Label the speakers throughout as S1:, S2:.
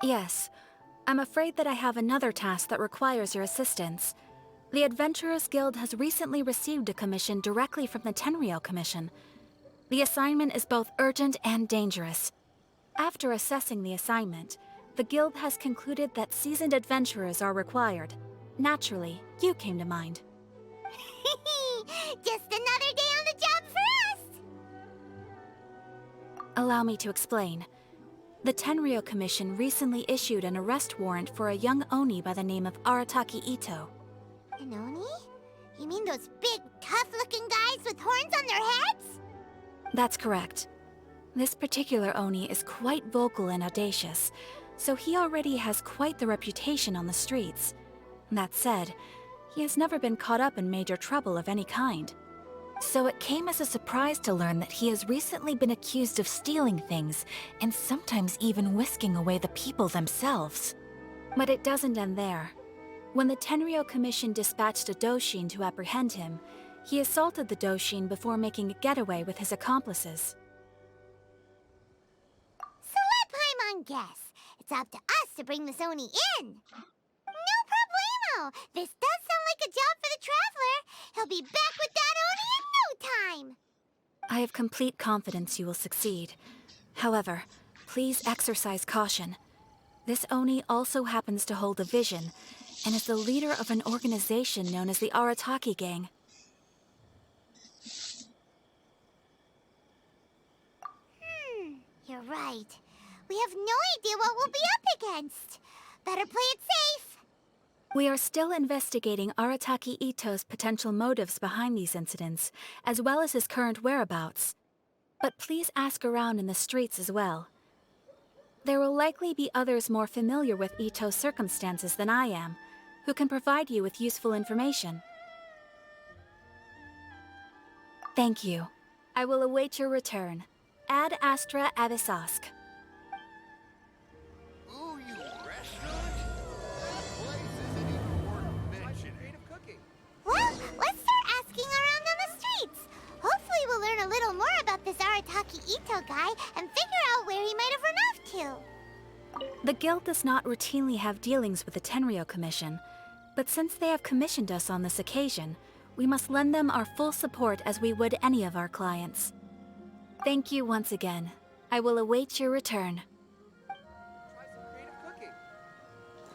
S1: Yes. I'm afraid that I have another task that requires your assistance. The Adventurers Guild has recently received a commission directly from the Tenryou Commission. The assignment is both urgent and dangerous. After assessing the assignment, the Guild has concluded that seasoned adventurers are required. Naturally, you came to mind.
S2: Just another day on the job for us!
S1: Allow me to explain. The Tenryou Commission recently issued an arrest warrant for a young Oni by the name of Arataki Ito.
S2: An Oni? You mean those big, tough-looking guys with horns on their heads?
S1: That's correct. This particular Oni is quite vocal and audacious, so he already has quite the reputation on the streets. That said, he has never been caught up in major trouble of any kind. So it came as a surprise to learn that he has recently been accused of stealing things, and sometimes even whisking away the people themselves. But it doesn't end there. When the Tenryou Commission dispatched a Doshin to apprehend him, he assaulted the Doshin before making a getaway with his accomplices.
S2: So let Paimon guess. It's up to us to bring this Oni in. No problemo! This does sound like a job for the Traveler. He'll be back with that Oni in no time!
S1: I have complete confidence you will succeed. However, please exercise caution. This Oni also happens to hold a vision, and is the leader of an organization known as the Arataki Gang.
S2: You're right. We have no idea what we'll be up against. Better play it safe.
S1: We are still investigating Arataki Ito's potential motives behind these incidents, as well as his current whereabouts. But please ask around in the streets as well. There will likely be others more familiar with Ito's circumstances than I am, who can provide you with useful information. Thank you. I will await your return. Ad Astra Abyssosque.
S3: Ooh, you restaurant? That place isn't even worth mentioning.
S2: Well, let's start asking around on the streets. Hopefully we'll learn a little more about this Arataki Ito guy and figure out where he might have run off to.
S1: The Guild does not routinely have dealings with the Tenryou Commission, but since they have commissioned us on this occasion, we must lend them our full support as we would any of our clients. Thank you once again. I will await your return.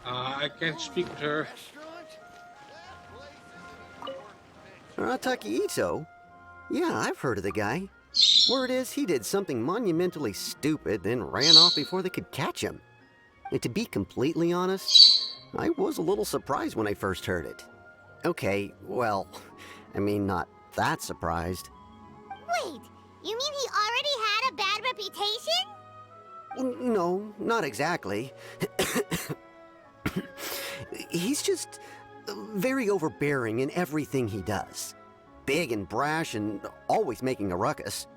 S4: I can't speak with her.
S5: Arataki Ito? Yeah, I've heard of the guy. Word is he did something monumentally stupid, then ran off before they could catch him. And to be completely honest, I was a little surprised when I first heard it. Okay, well, I mean, not that surprised.
S2: Wait, you mean he already had a bad reputation?
S5: No, not exactly. He's just very overbearing in everything he does. Big and brash and always making a ruckus.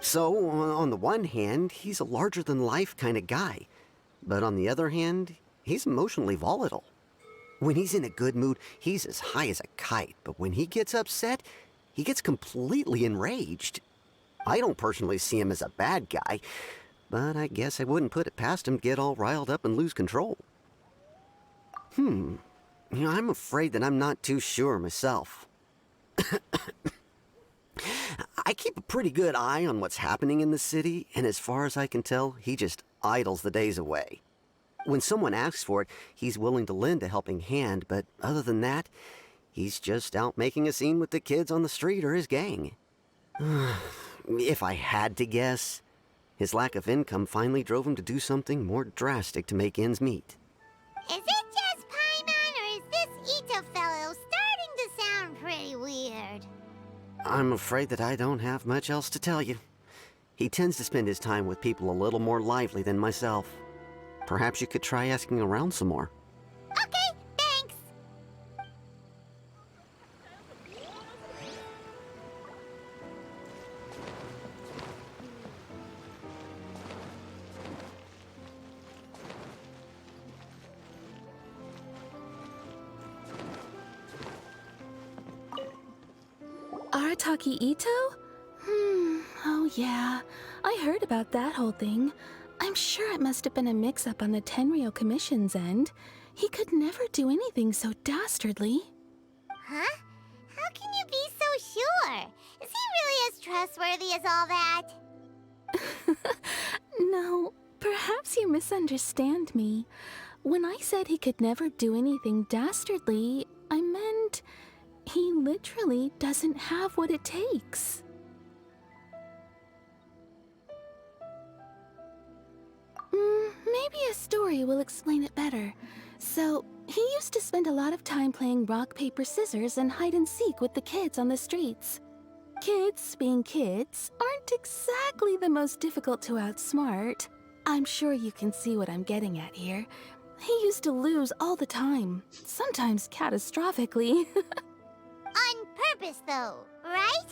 S5: So, on the one hand, he's a larger-than-life kind of guy. But on the other hand, he's emotionally volatile. When he's in a good mood, he's as high as a kite. But when he gets upset, he gets completely enraged. I don't personally see him as a bad guy, but I guess I wouldn't put it past him to get all riled up and lose control. I'm afraid that I'm not too sure myself. I keep a pretty good eye on what's happening in the city, and as far as I can tell, he just idles the days away. When someone asks for it, he's willing to lend a helping hand, but other than that, he's just out making a scene with the kids on the street or his gang. If I had to guess, his lack of income finally drove him to do something more drastic to make ends meet.
S2: Is it just Paimon, or is this Ito fellow starting to sound pretty weird?
S5: I'm afraid that I don't have much else to tell you. He tends to spend his time with people a little more lively than myself. Perhaps you could try asking around some more.
S2: Okay, thanks.
S1: Arataki Ito? Oh yeah, I heard about that whole thing. I'm sure it must have been a mix-up on the Tenryou Commission's end. He could never do anything so dastardly.
S2: Huh? How can you be so sure? Is he really as trustworthy as all that?
S1: No, perhaps you misunderstand me. When I said he could never do anything dastardly, I meant he literally doesn't have what it takes. Maybe a story will explain it better. So, he used to spend a lot of time playing rock, paper, scissors and hide and seek with the kids on the streets. Kids, being kids, aren't exactly the most difficult to outsmart. I'm sure you can see what I'm getting at here. He used to lose all the time, sometimes catastrophically.
S2: On purpose, though, right?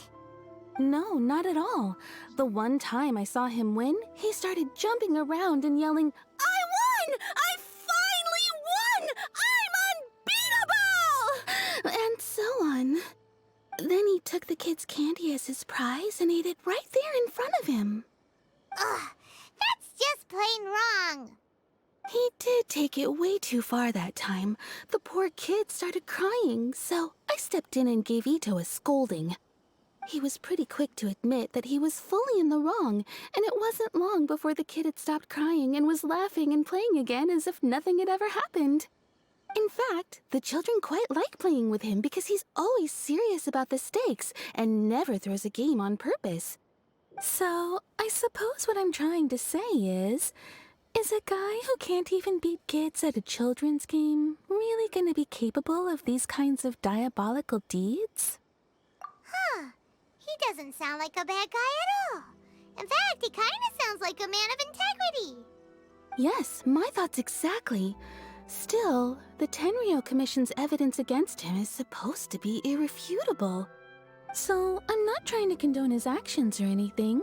S1: No, not at all. The one time I saw him win, he started jumping around and yelling, "I won! I finally won! I'm unbeatable!" And so on. Then he took the kid's candy as his prize and ate it right there in front of him.
S2: Ugh, that's just plain wrong.
S1: He did take it way too far that time. The poor kid started crying, so I stepped in and gave Ito a scolding. He was pretty quick to admit that he was fully in the wrong, and it wasn't long before the kid had stopped crying and was laughing and playing again as if nothing had ever happened. In fact, the children quite like playing with him because he's always serious about the stakes and never throws a game on purpose. So, I suppose what I'm trying to say is a guy who can't even beat kids at a children's game really gonna be capable of these kinds of diabolical deeds?
S2: Huh. He doesn't sound like a bad guy at all. In fact, he kind of sounds like a man of integrity.
S1: Yes, my thoughts exactly. Still, the Tenryou Commission's evidence against him is supposed to be irrefutable. So, I'm not trying to condone his actions or anything.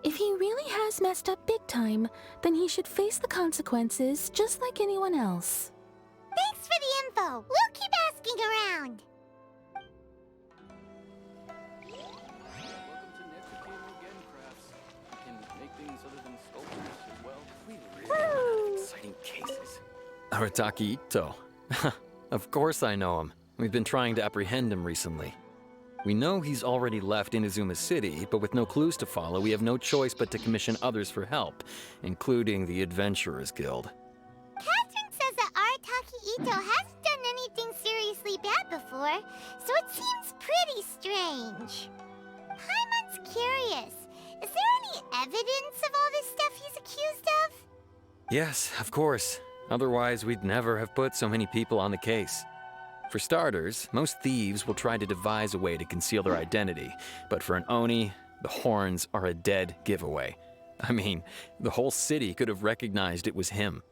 S1: If he really has messed up big time, then he should face the consequences just like anyone else.
S2: Thanks for the info. We'll keep asking around.
S3: Welcome to Next Again Crafts. You can make things other than sculptures as well. We really have exciting cases.
S6: Arataki Ito. Of course I know him. We've been trying to apprehend him recently. We know he's already left Inazuma City, but with no clues to follow, we have no choice but to commission others for help, including the Adventurers Guild.
S2: Catherine says that Arataki Ito hasn't done anything seriously bad before, so it seems pretty strange. Paimon's curious. Is there any evidence of all this stuff he's accused of?
S6: Yes, of course. Otherwise, we'd never have put so many people on the case. For starters, most thieves will try to devise a way to conceal their identity, but for an Oni, the horns are a dead giveaway. I mean, the whole city could have recognized it was him.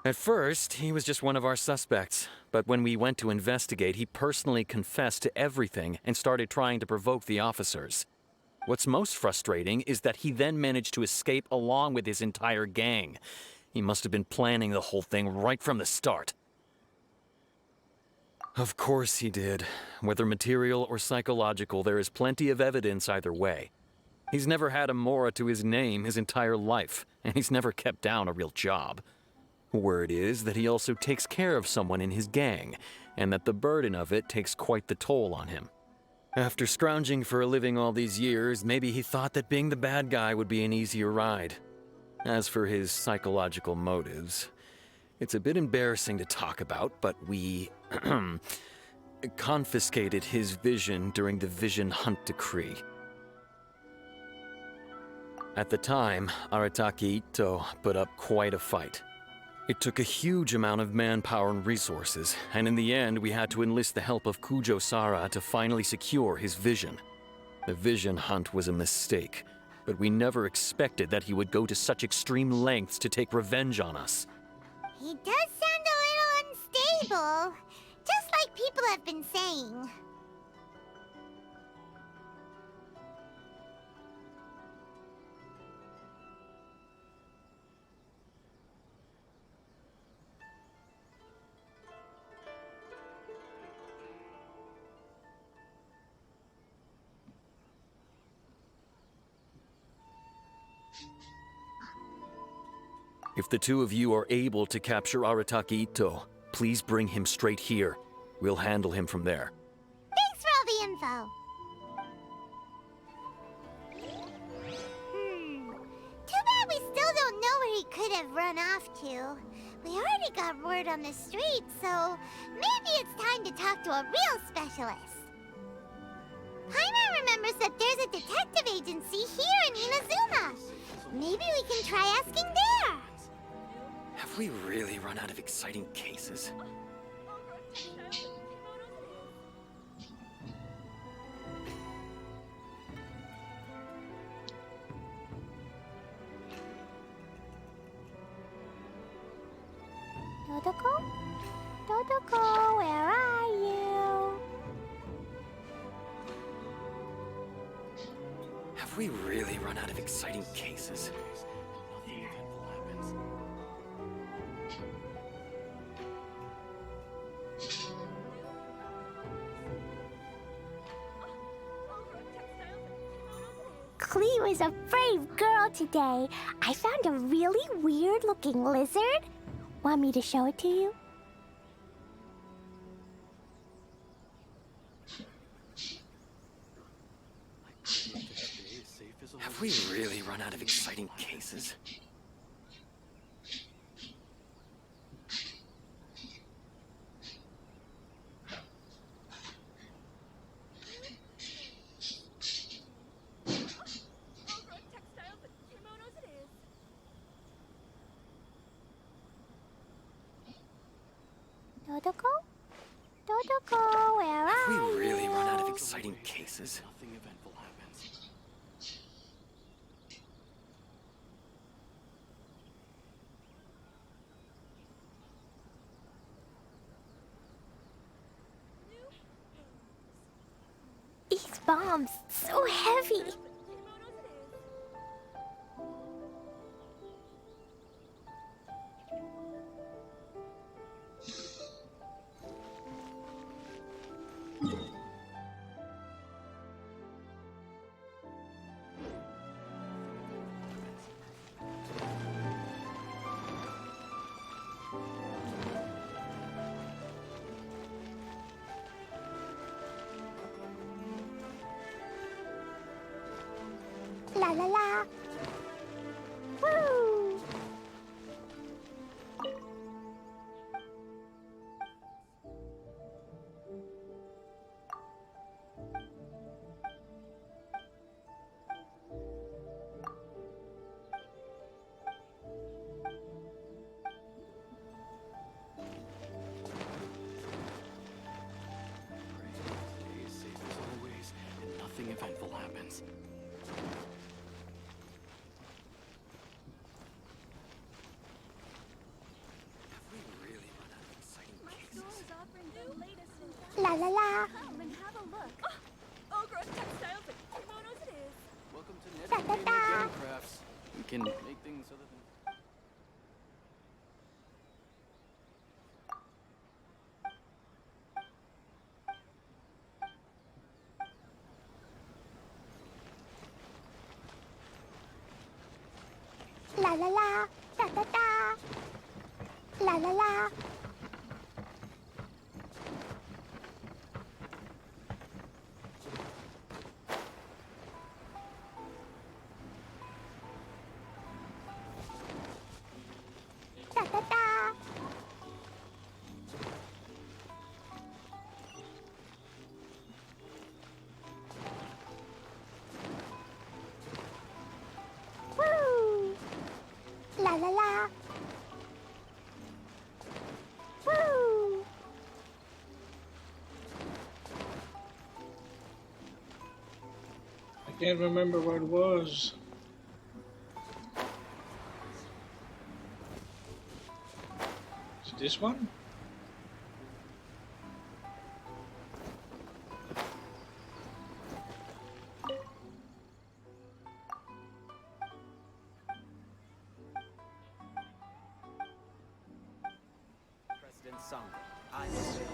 S6: At first, he was just one of our suspects, but when we went to investigate, he personally confessed to everything and started trying to provoke the officers. What's most frustrating is that he then managed to escape along with his entire gang. He must have been planning the whole thing right from the start. Of course he did. Whether material or psychological, there is plenty of evidence either way. He's never had a Mora to his name his entire life, and he's never kept down a real job. Word is that he also takes care of someone in his gang, and that the burden of it takes quite the toll on him. After scrounging for a living all these years, maybe he thought that being the bad guy would be an easier ride. As for his psychological motives, it's a bit embarrassing to talk about, but we confiscated his vision during the Vision Hunt Decree. At the time, Arataki Ito put up quite a fight. It took a huge amount of manpower and resources, and in the end we had to enlist the help of Kujo Sara to finally secure his vision. The Vision Hunt was a mistake, but we never expected that he would go to such extreme lengths to take revenge on us.
S2: He does sound a little unstable, just like people have been saying.
S6: If the two of you are able to capture Arataki Ito, please bring him straight here. We'll handle him from there.
S2: Thanks for all the info. Too bad we still don't know where he could have run off to. We already got word on the street, so maybe it's time to talk to a real specialist. Paimon remembers that there's a detective agency here in Inazuma. Maybe we can try asking there.
S6: Have we really run out of exciting cases?
S2: Dodoko? Dodoko, where are you?
S6: Have we really run out of exciting cases?
S3: Nothing eventful happens.
S2: Clee was a brave girl today. I found a really weird-looking lizard. Want me to show it to you?
S6: Have we really run out of exciting cases?
S2: Dodoko? Dodoko, where
S6: Have
S2: are
S6: we
S2: you?
S6: really run out of exciting cases?
S3: Nothing eventful happens.
S2: These bombs, so heavy. La la la. Woo!
S3: Today is safe as always, and nothing eventful happens.
S6: Have we really run out of exciting cases?
S2: La la la.
S3: Welcome to
S2: Da, da,
S3: Network
S2: da.
S3: Game Crafts. We can make things other than.
S2: La la la. Da da da. La la la. Da da da. Woo! La la la. Woo!
S4: I can't remember what it was. Is it this one?
S7: President Sung, I'm available.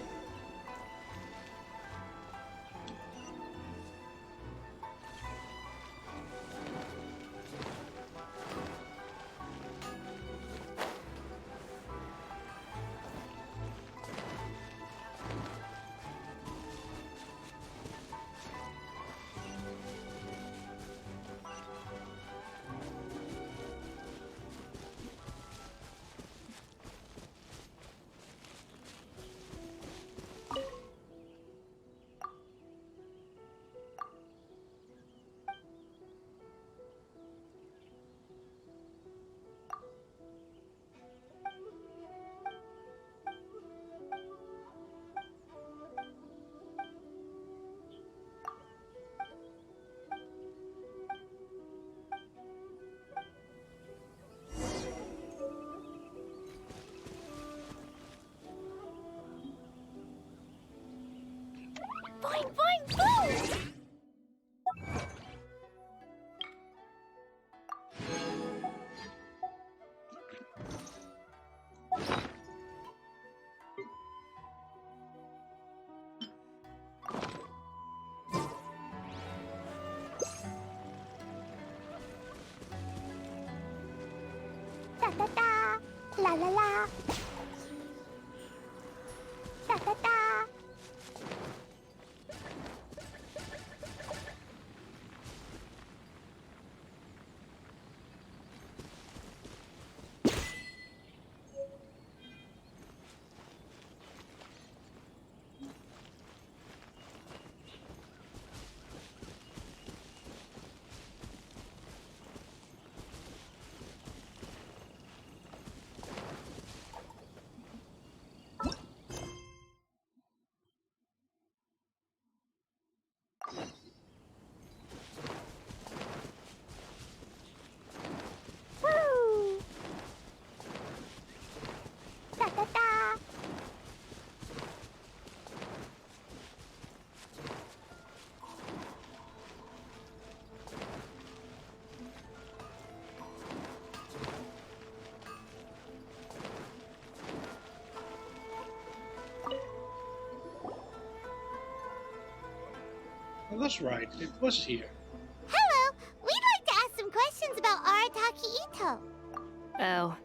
S2: Da da da. La la la. Da da da. Woo! Da da da.
S4: Well, that's right. It was here.
S2: Hello. We'd like to ask some questions about Arataki Ito.
S8: Oh,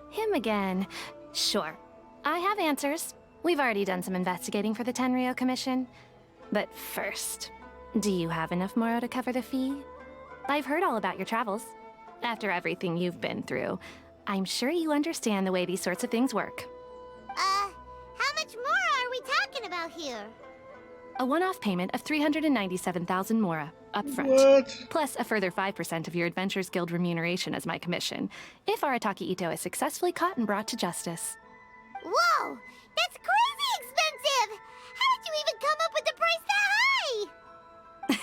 S8: him again. Sure. I have answers. We've already done some investigating for the Tenryo Commission. But first, do you have enough Moro to cover the fee? I've heard all about your travels. After everything you've been through, I'm sure you understand the way these sorts of things work.
S2: How much more are we talking about here?
S8: A one-off payment of 397,000 Mora, upfront.
S4: What?
S8: Plus a further 5% of your Adventures Guild remuneration as my commission, if Arataki Ito is successfully caught and brought to justice.
S2: Whoa! That's crazy expensive! How did you even come up with the price that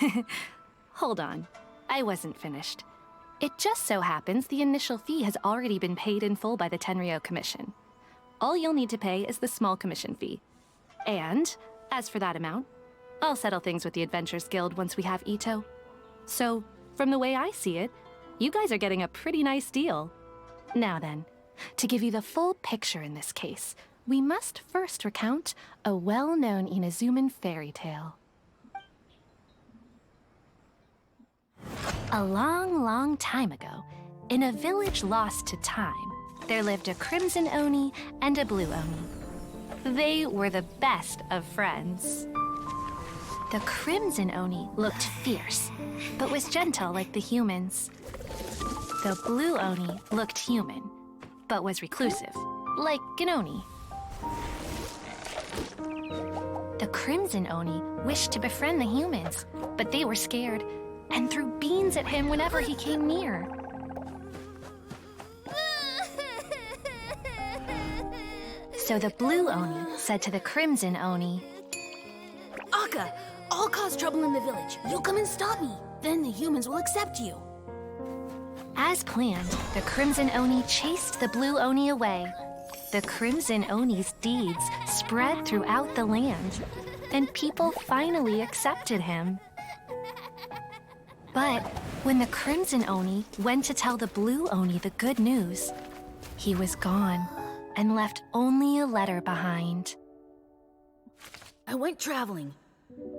S2: high?
S8: Hold on. I wasn't finished. It just so happens the initial fee has already been paid in full by the Tenryo Commission. All you'll need to pay is the small commission fee. And, as for that amount, I'll settle things with the Adventures Guild once we have Ito. So, from the way I see it, you guys are getting a pretty nice deal. Now then, to give you the full picture in this case, we must first recount a well-known Inazuman fairy tale. A long, long time ago, in a village lost to time, there lived a Crimson Oni and a Blue Oni. They were the best of friends. The Crimson Oni looked fierce, but was gentle like the humans. The Blue Oni looked human, but was reclusive, like an Oni. The Crimson Oni wished to befriend the humans, but they were scared and threw beans at him whenever he came near. So the Blue Oni said to the Crimson Oni,
S9: Akka, I'll cause trouble in the village. You come and stop me. Then the humans will accept you.
S8: as planned, the Crimson Oni chased the Blue Oni away. The Crimson Oni's deeds spread throughout the land, and people finally accepted him. But when the Crimson Oni went to tell the Blue Oni the good news, he was gone and left only a letter behind.
S9: I went traveling.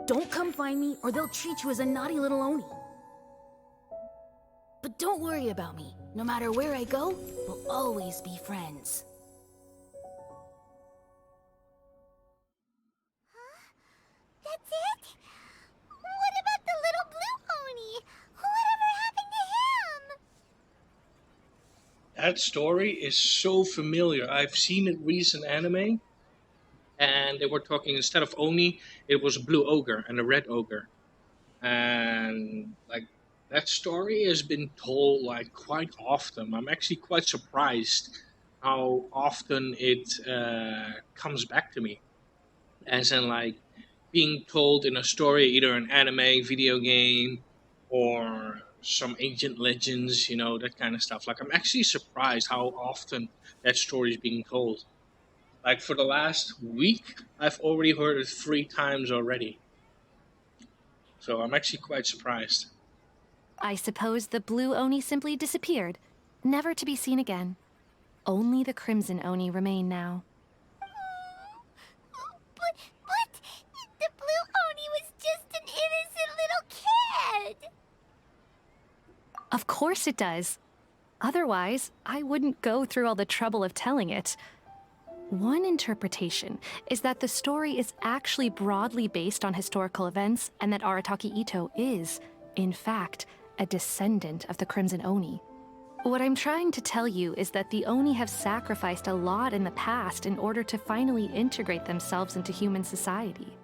S9: Don't come find me or they'll treat you as a naughty little Oni. But don't worry about me. No matter where I go, we'll always be friends.
S2: That's it? What about the little Blue Oni? Whatever happened to him?
S4: That story is so familiar. I've seen it recent anime, and they were talking, instead of Oni, it was a blue ogre and a red ogre. And like that story has been told like quite often. I'm actually quite surprised how often it comes back to me. As in like being told in a story, either an anime, video game, or some ancient legends, that kind of stuff. Like, I'm actually surprised how often that story is being told. Like, for the last week, I've already heard it 3 times already. So I'm actually quite surprised.
S8: I suppose the Blue Oni simply disappeared, never to be seen again. Only the Crimson Oni remain now.
S2: But the Blue Oni was just an innocent little kid.
S8: Of course it does. Otherwise, I wouldn't go through all the trouble of telling it. One interpretation is that the story is actually broadly based on historical events and that Arataki Ito is, in fact, a descendant of the Crimson Oni. What I'm trying to tell you is that the Oni have sacrificed a lot in the past in order to finally integrate themselves into human society.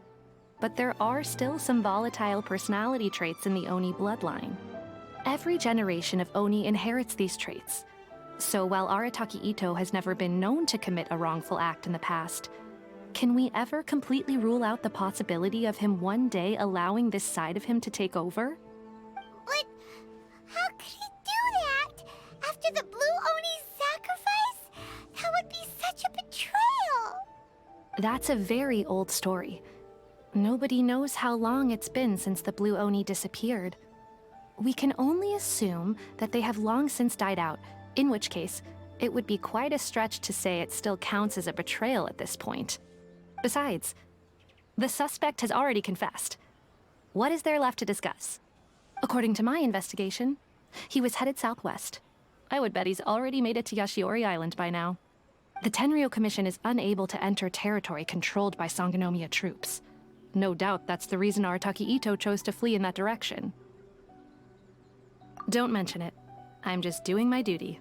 S8: But there are still some volatile personality traits in the Oni bloodline. Every generation of Oni inherits these traits. So while Arataki Ito has never been known to commit a wrongful act in the past, can we ever completely rule out the possibility of him one day allowing this side of him to take over?
S2: But how could he do that? After the Blue Oni's sacrifice? That would be such a betrayal!
S8: That's a very old story. Nobody knows how long it's been since the Blue Oni disappeared. We can only assume that they have long since died out, in which case, it would be quite a stretch to say it still counts as a betrayal at this point. Besides, the suspect has already confessed. What is there left to discuss? According to my investigation, he was headed southwest. I would bet he's already made it to Yashiori Island by now. The Tenryou Commission is unable to enter territory controlled by Sangonomiya troops. No doubt that's the reason Arataki Ito chose to flee in that direction. Don't mention it. I'm just doing my duty.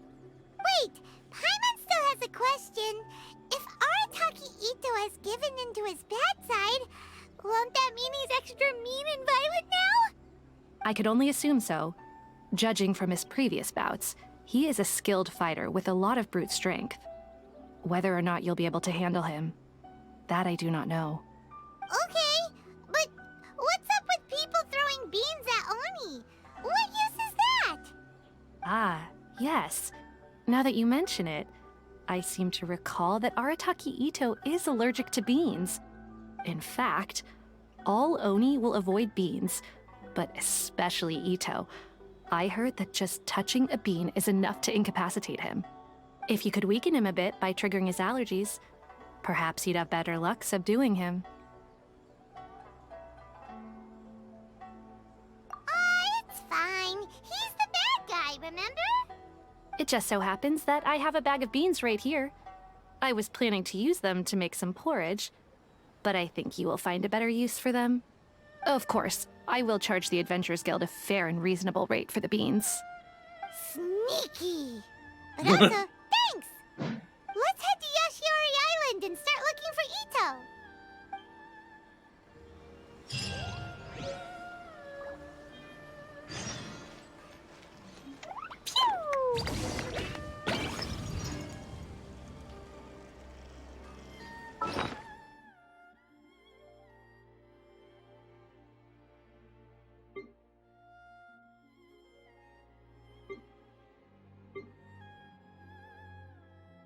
S2: Wait! Paimon still has a question. If Arataki Ito has given in to his bad side, won't that mean he's extra mean and violent now?
S8: I could only assume so. Judging from his previous bouts, he is a skilled fighter with a lot of brute strength. Whether or not you'll be able to handle him, that I do not know.
S2: Okay, but what's up with people throwing beans at Oni? What use is that?
S8: Ah, yes. Now that you mention it, I seem to recall that Arataki Ito is allergic to beans. In fact, all Oni will avoid beans, but especially Ito. I heard that just touching a bean is enough to incapacitate him. If you could weaken him a bit by triggering his allergies, perhaps you'd have better luck subduing him.
S2: It's fine. He's the bad guy, remember?
S8: It just so happens that I have a bag of beans right here. I was planning to use them to make some porridge, but I think you will find a better use for them. Of course, I will charge the Adventurers Guild a fair and reasonable rate for the beans.
S2: Sneaky. But also, thanks! Let's head to Yashiori Island and start looking for Ito.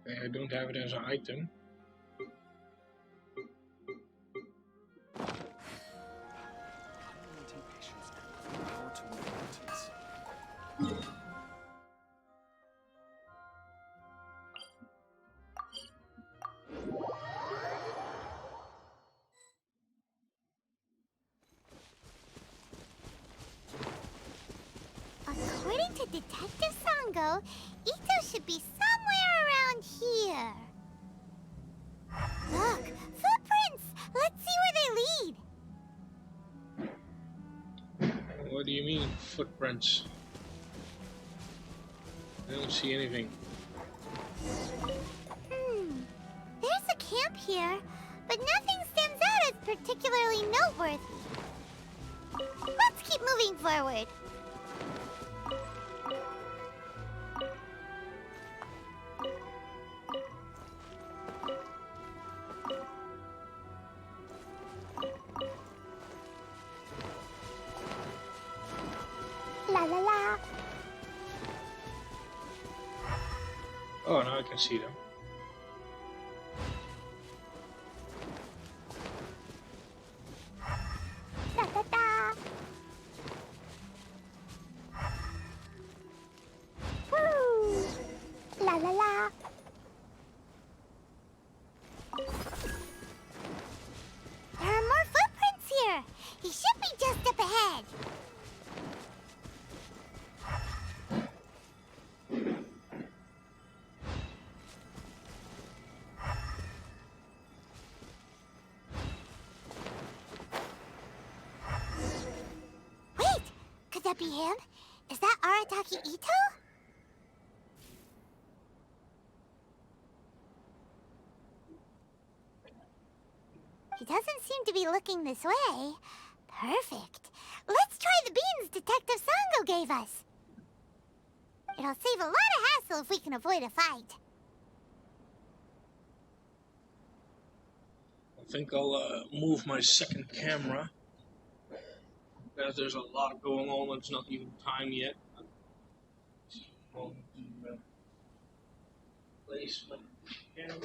S4: Okay, I don't have it as an item.
S2: According to Detective Sango, Ito should be somewhere around here. Look, footprints! Let's see where they lead.
S4: What do you mean, footprints? I don't see anything.
S2: There's a camp here, but nothing stands out as particularly noteworthy. Let's keep moving forward. La la la.
S4: Oh, now I can see them.
S2: Da da da. Woo! La la la. There are more footprints here. He should be just up ahead. that be him? Is that Arataki Ito? He doesn't seem to be looking this way. Perfect. Let's try the beans Detective Sango gave us. It'll save a lot of hassle if we can avoid a fight.
S4: I think I'll move my second camera. Because there's a lot going on, it's not even time yet. Place my camera.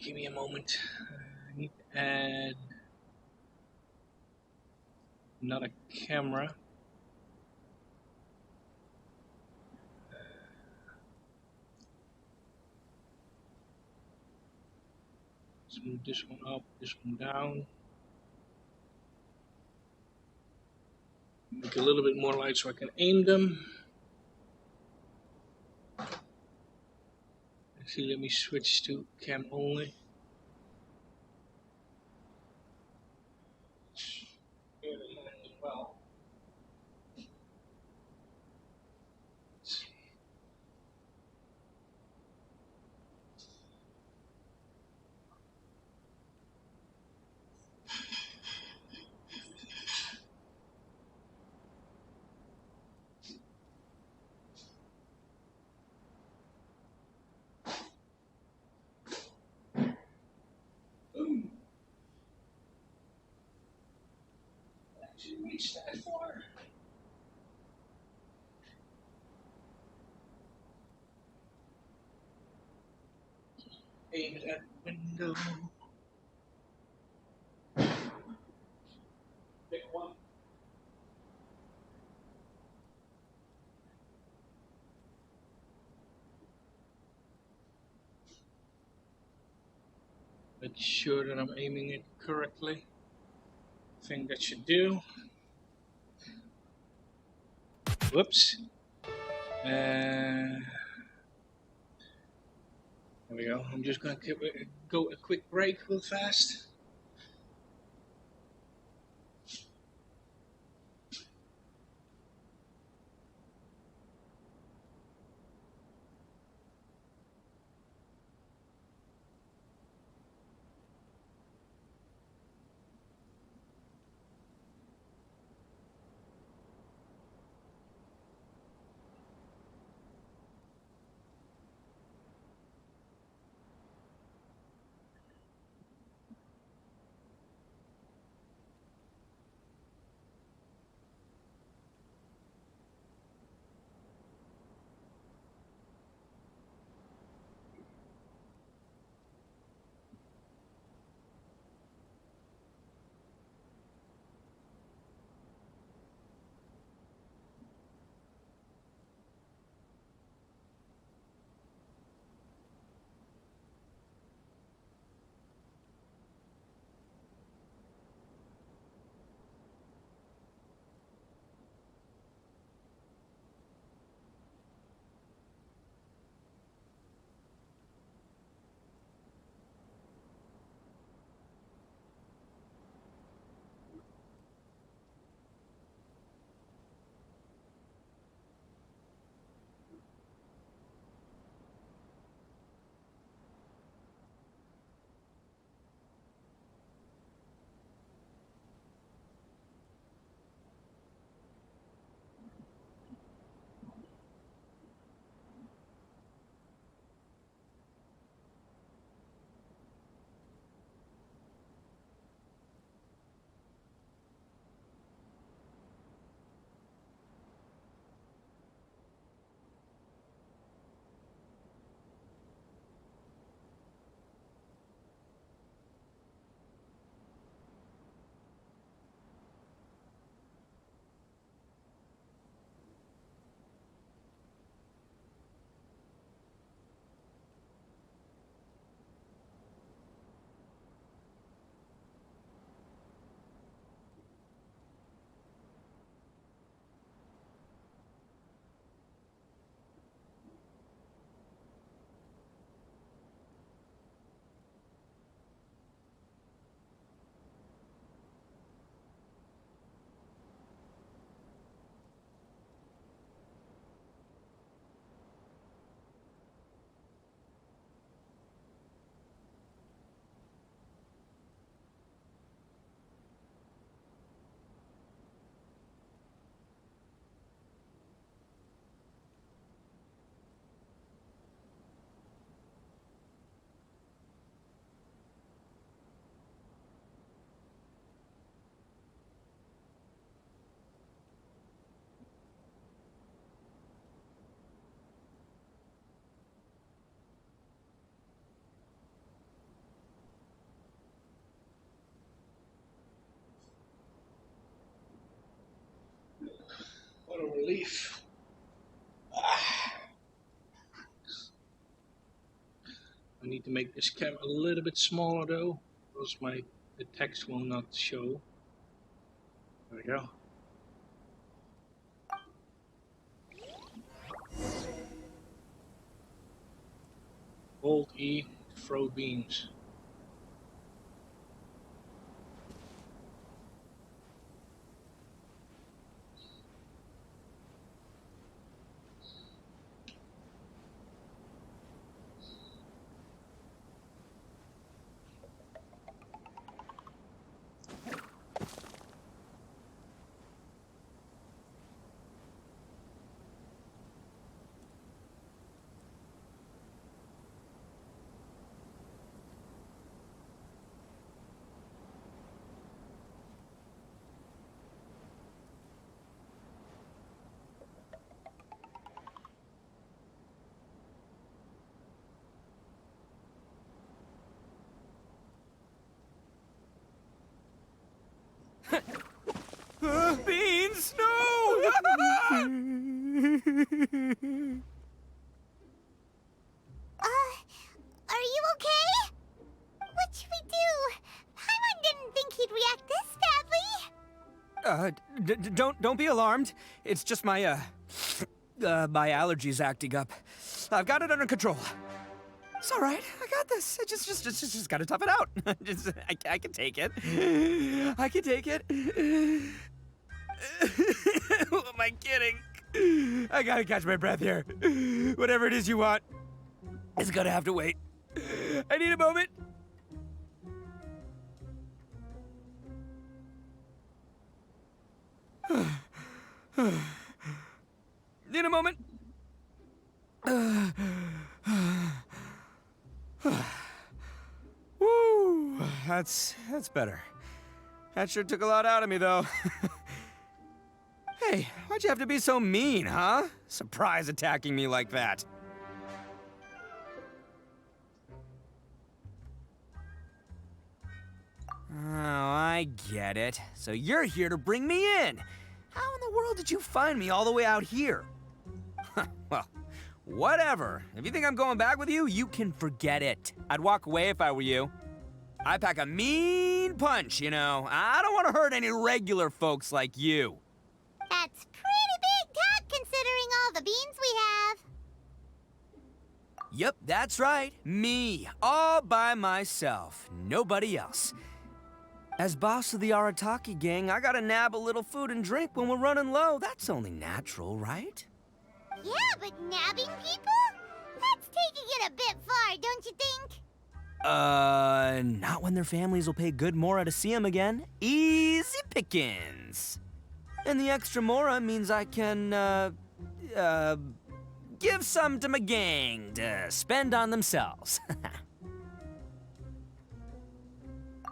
S4: Give me a moment. I need to add another camera. Let's move this one up, this one down. Make a little bit more light so I can aim them. Actually, let me switch to cam only. Well. Actually, reach that far. Aim it at the window. Pick one. Make sure that I'm aiming it correctly. I think that should do. Whoops. There we go. I'm just going to go a quick break real fast. relief. I need to make this camera a little bit smaller though, because the text will not show. There we go. Hold E, throw beams.
S7: Beans, no!
S2: Are you okay? What should we do? Paimon didn't think he'd react this badly.
S7: Don't be alarmed. It's just my my allergies acting up. I've got it under control. It's all right. I got this. I just gotta tough it out. I can take it. I can take it. Who am I kidding? I gotta catch my breath here. Whatever it is you want, it's gonna have to wait. I need a moment. Need a moment. Woo, that's better. That sure took a lot out of me, though. Hey, why'd you have to be so mean, huh? Surprise attacking me like that. Oh, I get it. So you're here to bring me in. How in the world did you find me all the way out here? Well, whatever. If you think I'm going back with you, you can forget it. I'd walk away if I were you. I pack a mean punch, you know. I don't want to hurt any regular folks like you.
S2: That's pretty big talk considering all the beans we have.
S7: Yep, that's right. Me, all by myself. Nobody else. As boss of the Arataki gang, I gotta nab a little food and drink when we're running low. That's only natural, right?
S2: Yeah, but nabbing people? That's taking it a bit far, don't you think?
S7: Not when their families will pay good mora to see them again. Easy pickings. And the extra mora means I can, give some to my gang to spend on themselves.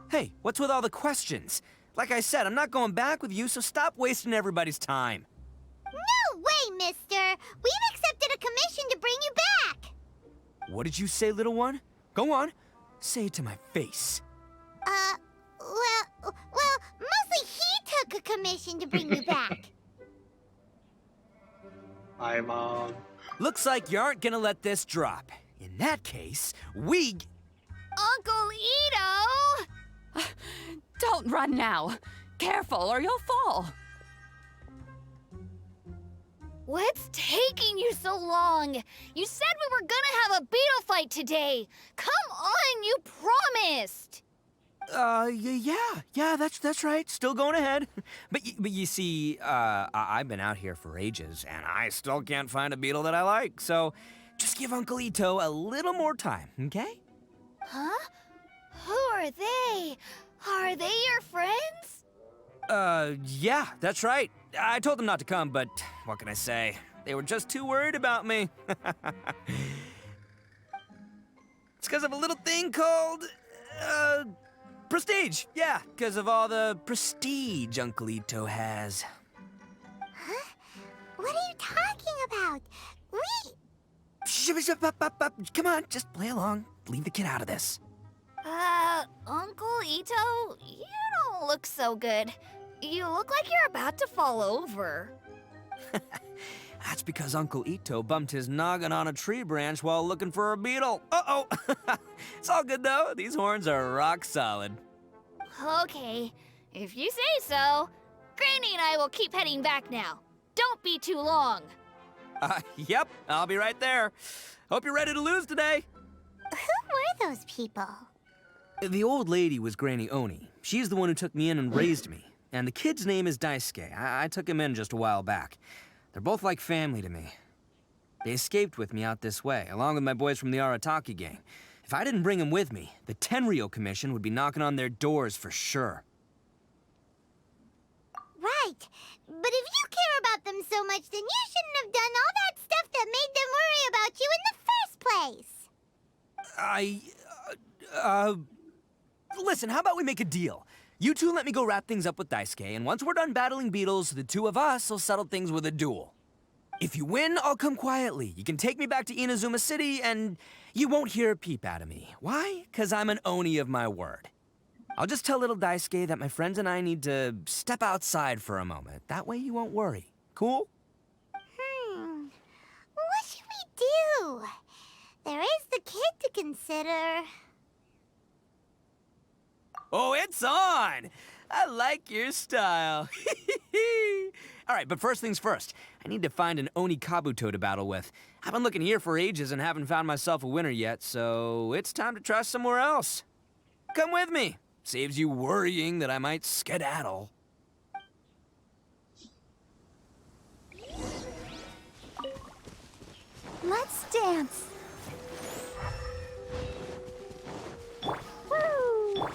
S7: Hey, what's with all the questions? Like I said, I'm not going back with you, so stop wasting everybody's time.
S2: No way, mister! We've accepted a commission to bring you back!
S7: What did you say, little one? Go on. Say it to my face.
S2: Well, mostly he took a commission to bring you back.
S4: Hi, Mom.
S7: Looks like you aren't gonna let this drop. In that case, we...
S8: Uncle Ito! Don't run now. Careful or you'll fall.
S9: What's taking you so long? You said we were gonna have a beetle fight today. Come on, you promised.
S7: Yeah, that's right. Still going ahead. But you see, I've been out here for ages, and I still can't find a beetle that I like. So, just give Uncle Ito a little more time, okay?
S9: Huh? Who are they? Are they your friends?
S7: Yeah, that's right. I told them not to come, but what can I say? They were just too worried about me. It's because of a little thing called, prestige. Yeah, because of all the prestige Uncle Ito has.
S2: Huh? What are you talking about?
S7: Come on, just play along. Leave the kid out of this.
S9: Uncle Ito, you don't look so good. You look like you're about to fall over.
S7: That's because Uncle Ito bumped his noggin on a tree branch while looking for a beetle. Uh-oh! It's all good, though. These horns are rock solid.
S9: Okay, if you say so. Granny and I will keep heading back now. Don't be too long.
S7: Yep, I'll be right there. Hope you're ready to lose today.
S2: Who were those people?
S7: The old lady was Granny Oni. She's the one who took me in and raised me. And the kid's name is Daisuke. I took him in just a while back. They're both like family to me. They escaped with me out this way, along with my boys from the Arataki gang. If I didn't bring them with me, the Tenryou Commission would be knocking on their doors for sure.
S2: Right. But if you care about them so much, then you shouldn't have done all that stuff that made them worry about you in
S7: the first place. Listen, how about we make a deal? You two let me go wrap things up with Daisuke, and once we're done battling beetles, the two of us will settle things with a duel. If you win, I'll come quietly. You can take me back to Inazuma City, and you won't hear a peep out of me. Why? 'Cause I'm an Oni of my word. I'll just tell little Daisuke that my friends and I need to step outside for a moment. That way you won't worry. Cool?
S2: What should we do? There is the kid to consider.
S7: Oh, it's on! I like your style. All right, but first things first. I need to find an Oni Kabuto to battle with. I've been looking here for ages and haven't found myself a winner yet, so it's time to try somewhere else. Come with me. Saves you worrying that I might skedaddle.
S2: Let's dance. Woo!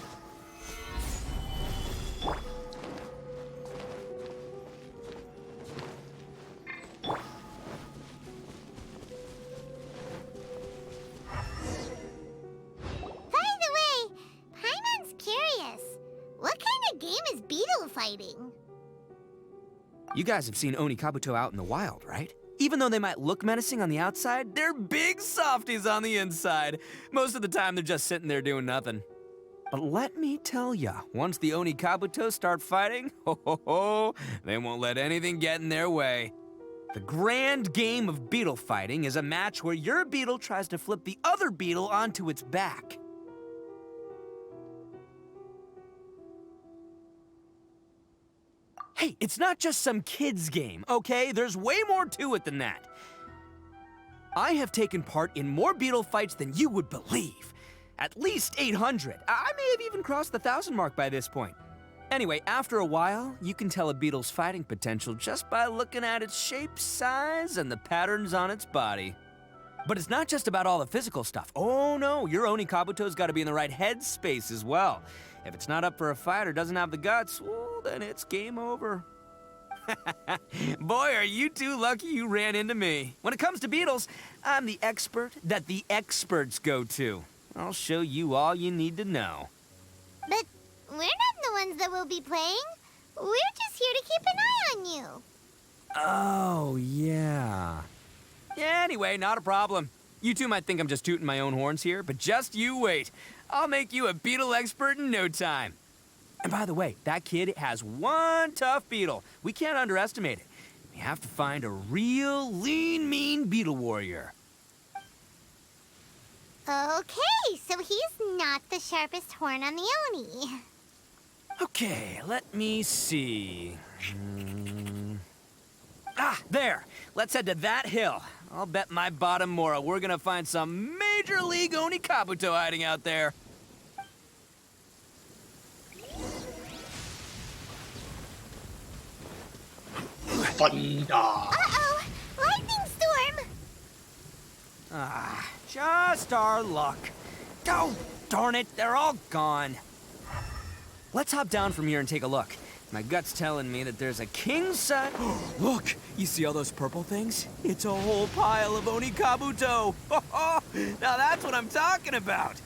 S2: What kind of game is beetle fighting?
S7: You guys have seen Oni Kabuto out in the wild, right? Even though they might look menacing on the outside, they're big softies on the inside. Most of the time, they're just sitting there doing nothing. But let me tell ya, once the Oni Kabuto start fighting, they won't let anything get in their way. The grand game of beetle fighting is a match where your beetle tries to flip the other beetle onto its back. Hey, it's not just some kid's game, okay? There's way more to it than that. I have taken part in more beetle fights than you would believe. At least 800. I may have even crossed the 1,000 mark by this point. Anyway, after a while, you can tell a beetle's fighting potential just by looking at its shape, size, and the patterns on its body. But it's not just about all the physical stuff. Oh no, your Oni Kabuto's gotta be in the right headspace as well. If it's not up for a fight or doesn't have the guts, well, then it's game over. Boy, are you two lucky you ran into me. When it comes to beetles, I'm the expert that the experts go to. I'll show you all you need to know.
S2: But we're not the ones that will be playing. We're just here to keep an eye on you.
S7: Oh, yeah. Yeah, anyway, not a problem. You two might think I'm just tooting my own horns here, but just you wait. I'll make you a beetle expert in no time. And by the way, that kid has one tough beetle. We can't underestimate it. We have to find a real lean, mean beetle warrior.
S2: Okay, so he's not the sharpest horn on the Oni.
S7: Okay, let me see. There. Let's head to that hill. I'll bet my bottom Mora we're gonna find some major league Oni Kabuto hiding out there.
S4: Thunder!
S2: Uh-oh! Lightning storm!
S7: Just our luck. Oh, darn it, they're all gone. Let's hop down from here and take a look. My gut's telling me that there's a king-size... Look, you see all those purple things? It's a whole pile of Oni Kabuto. Now that's what I'm talking about.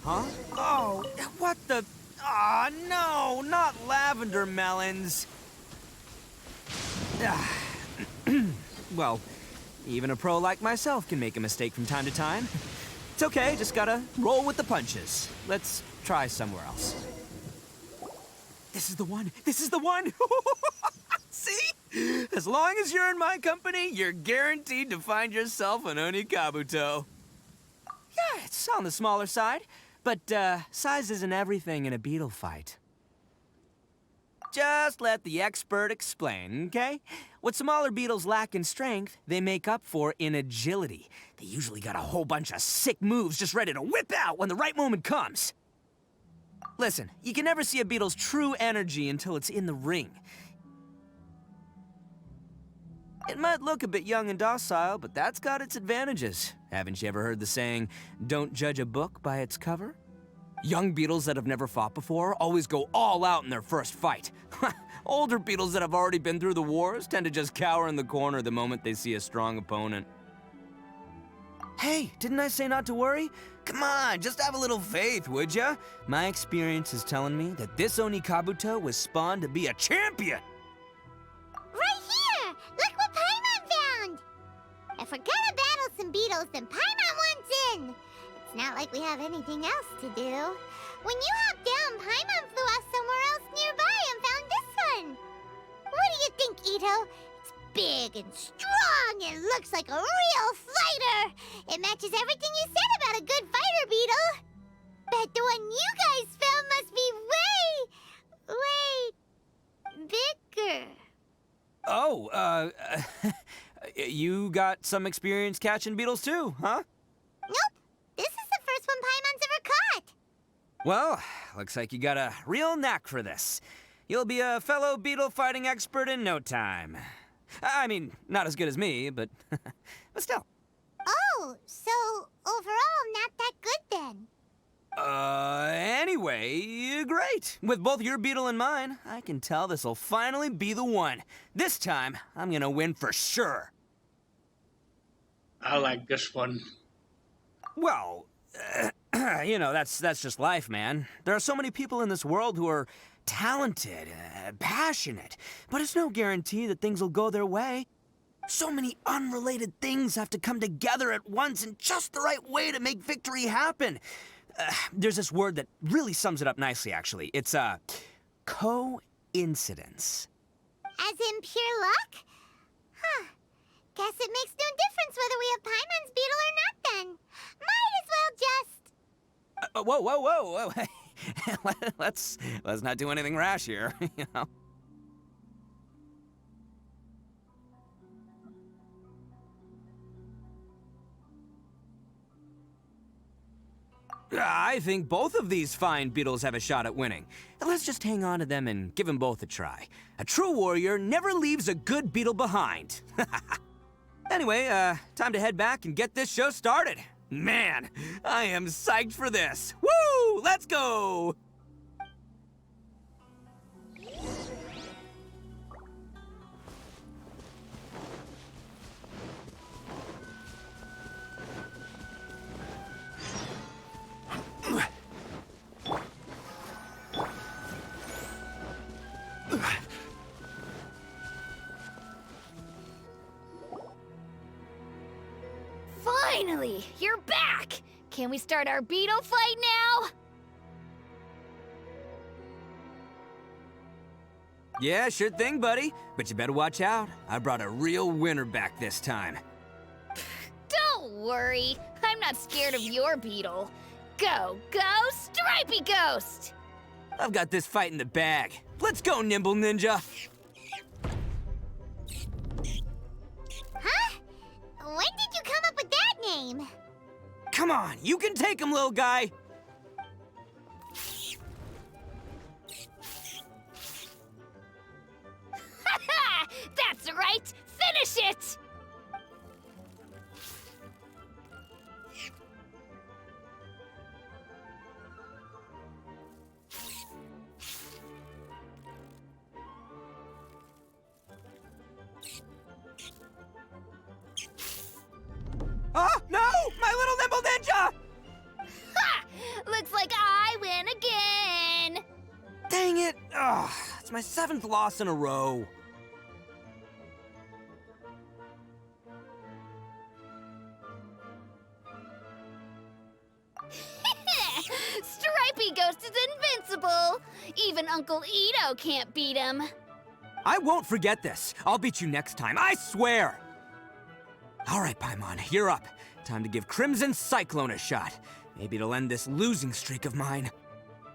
S7: Huh? Oh, what the... Ah, no, not lavender melons. Well, even a pro like myself can make a mistake from time to time. It's okay, just gotta roll with the punches. Let's try somewhere else. This is the one. This is the one. See? As long as you're in my company, you're guaranteed to find yourself an Onikabuto. Yeah, it's on the smaller side, but size isn't everything in a beetle fight. Just let the expert explain, okay? What smaller beetles lack in strength, they make up for in agility. They usually got a whole bunch of sick moves just ready to whip out when the right moment comes. Listen, you can never see a beetle's true energy until it's in the ring. It might look a bit young and docile, but that's got its advantages. Haven't you ever heard the saying, don't judge a book by its cover? Young beetles that have never fought before always go all out in their first fight. Older beetles that have already been through the wars tend to just cower in the corner the moment they see a strong opponent. Hey, didn't I say not to worry? Come on, just have a little faith, would ya? My experience is telling me that this Onikabuto was spawned to be a champion!
S2: Right here! Look what Paimon found! If we're gonna battle some beetles, then Paimon wants in! It's not like we have anything else to do. When you hopped down, Paimon flew off somewhere else nearby and found this one! What do you think, Ito? It's big and strong and looks like a real fighter! It matches everything you said about a good fighter, Beetle! Bet the one you guys found must be way bigger.
S7: Oh, you got some experience catching beetles too, huh?
S2: Nope. This is the first one Paimon's ever caught.
S7: Well, looks like you got a real knack for this. You'll be a fellow beetle fighting expert in no time. I mean, not as good as me, but still.
S2: Oh, so overall not that good then.
S7: Anyway, great. With both your beetle and mine, I can tell this'll finally be the one. This time, I'm gonna win for sure.
S4: I like this one.
S7: Well, you know, that's just life, man. There are so many people in this world who are talented, passionate, but it's no guarantee that things will go their way. So many unrelated things have to come together at once in just the right way to make victory happen. There's this word that really sums it up nicely, actually. It's, coincidence.
S2: As in pure luck? Huh. Guess it makes no difference whether we have Paimon's beetle or not then. Might as well just...
S7: Whoa. let's not do anything rash here, you know? I think both of these fine beetles have a shot at winning. Let's just hang on to them and give them both a try. A true warrior never leaves a good beetle behind. Anyway, time to head back and get this show started. Man, I am psyched for this. Woo! Let's go!
S9: Finally, you're back! Can we start our beetle fight now?
S7: Yeah, sure thing, buddy. But you better watch out. I brought a real winner back this time.
S9: Don't worry, I'm not scared of your beetle. Go, Stripey Ghost!
S7: I've got this fight in the bag. Let's go, Nimble Ninja!
S2: Huh? When did you come up with that name?
S7: Come on, you can take him, little guy!
S9: Ha! That's right! Finish it!
S7: Oh, no! My little Nimble Ninja!
S9: Ha! Looks like I win again!
S7: Dang it! Ugh, it's my 7th loss in a row.
S9: Stripey Stripey Ghost is invincible! Even Uncle Ito can't beat him.
S7: I won't forget this. I'll beat you next time, I swear! All right, Paimon, you're up. Time to give Crimson Cyclone a shot. Maybe it'll end this losing streak of mine.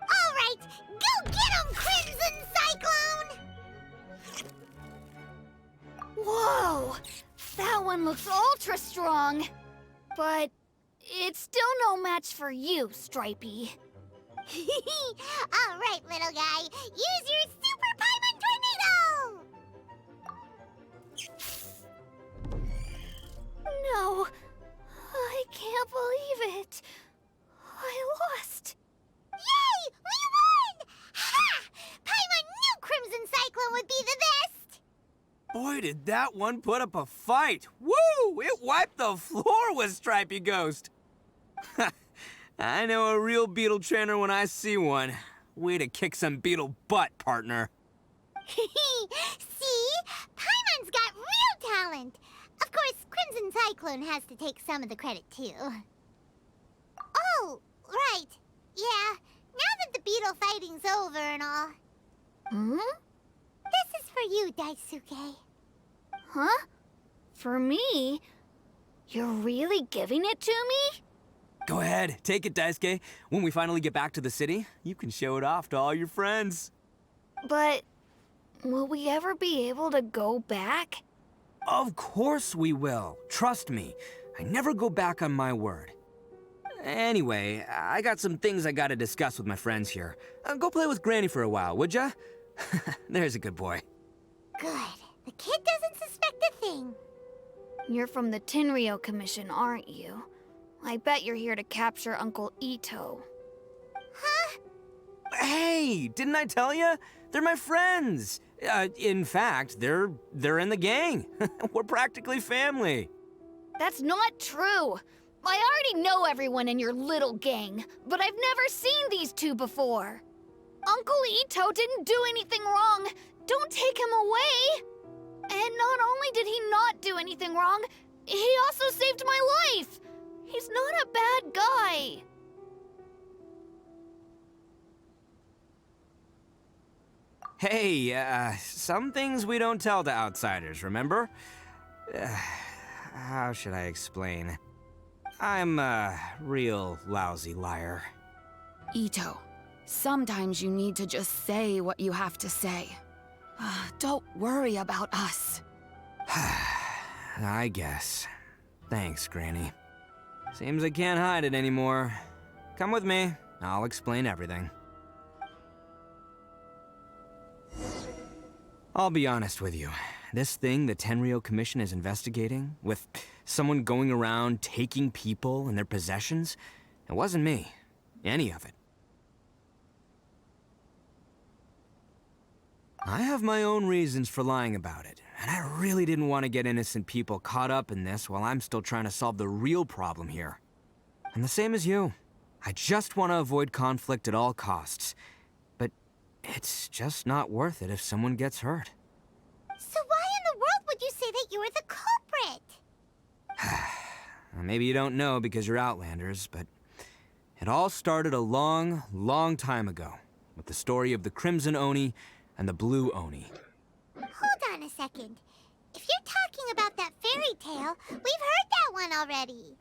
S2: All right, go get him, Crimson Cyclone!
S9: Whoa! That one looks ultra strong. But it's still no match for you, Stripey.
S2: All right, little guy, use your Super Paimon Tornado!
S9: No, I can't believe it. I lost.
S2: Yay! We won! Ha! Paimon knew Crimson Cyclone would be the best!
S7: Boy, did that one put up a fight. Woo! It wiped the floor with Stripey Ghost. I know a real beetle trainer when I see one. Way to kick some beetle butt, partner.
S2: See? Paimon's got real talent. Of course, Crimson Cyclone has to take some of the credit, too. Oh, right. Yeah, now that the beetle fighting's over and all.
S9: Hmm?
S2: This is for you, Daisuke.
S9: Huh? For me? You're really giving it to me?
S7: Go ahead, take it, Daisuke. When we finally get back to the city, you can show it off to all your friends.
S9: But will we ever be able to go back?
S7: Of course we will. Trust me. I never go back on my word. Anyway, I got some things I gotta discuss with my friends here. Go play with Granny for a while, would ya? There's a good boy.
S2: Good. The kid doesn't suspect a thing.
S9: You're from the Tenryo Commission, aren't you? I bet you're here to capture Uncle Ito.
S2: Huh?
S7: Hey, didn't I tell ya? They're my friends. In fact, they're in the gang. We're practically family.
S9: That's not true. I already know everyone in your little gang, but I've never seen these two before. Uncle Ito didn't do anything wrong. Don't take him away. And not only did he not do anything wrong, he also saved my life. He's not a bad guy.
S7: Hey, some things we don't tell to outsiders, remember? How should I explain? I'm a real lousy liar.
S10: Ito, sometimes you need to just say what you have to say. Don't worry about us.
S7: I guess. Thanks, Granny. Seems I can't hide it anymore. Come with me. I'll explain everything. I'll be honest with you. This thing the Tenryo Commission is investigating, with someone going around taking people and their possessions, it wasn't me. Any of it. I have my own reasons for lying about it, and I really didn't want to get innocent people caught up in this while I'm still trying to solve the real problem here. I'm the same as you. I just want to avoid conflict at all costs. But it's just not worth it if someone gets hurt.
S2: So why in the world would you say that you were the culprit?
S7: Maybe you don't know because you're Outlanders, but it all started a long, long time ago with the story of the Crimson Oni and the Blue Oni.
S2: Hold on a second. If you're talking about that fairy tale, we've heard that one already.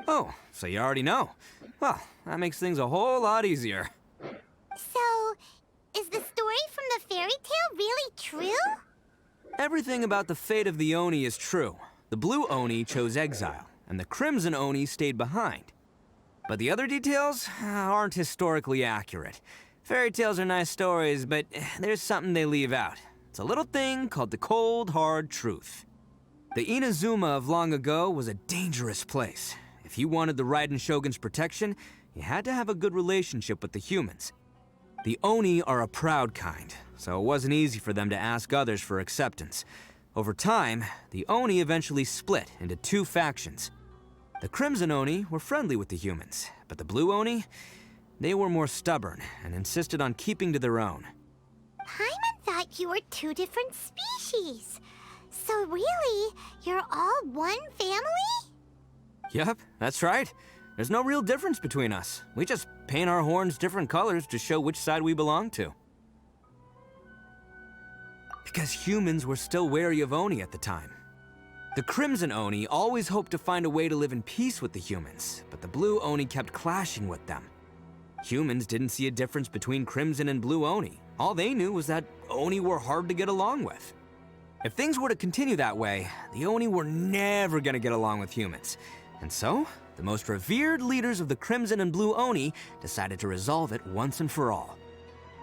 S7: Oh, so you already know. Well, that makes things a whole lot easier.
S2: So, is the story from the fairy tale really true?
S7: Everything about the fate of the Oni is true. The Blue Oni chose exile, and the Crimson Oni stayed behind. But the other details aren't historically accurate. Fairy tales are nice stories, but there's something they leave out. It's a little thing called the cold, hard truth. The Inazuma of long ago was a dangerous place. If you wanted the Raiden Shogun's protection, you had to have a good relationship with the humans. The Oni are a proud kind, so it wasn't easy for them to ask others for acceptance. Over time, the Oni eventually split into two factions. The Crimson Oni were friendly with the humans, but the Blue Oni, they were more stubborn and insisted on keeping to their own.
S2: Paimon thought you were two different species. So really, you're all one family?
S7: Yup, that's right. There's no real difference between us. We just paint our horns different colors to show which side we belong to. Because humans were still wary of Oni at the time. The Crimson Oni always hoped to find a way to live in peace with the humans, but the Blue Oni kept clashing with them. Humans didn't see a difference between Crimson and Blue Oni. All they knew was that Oni were hard to get along with. If things were to continue that way, the Oni were never gonna get along with humans. And so, the most revered leaders of the Crimson and Blue Oni decided to resolve it once and for all.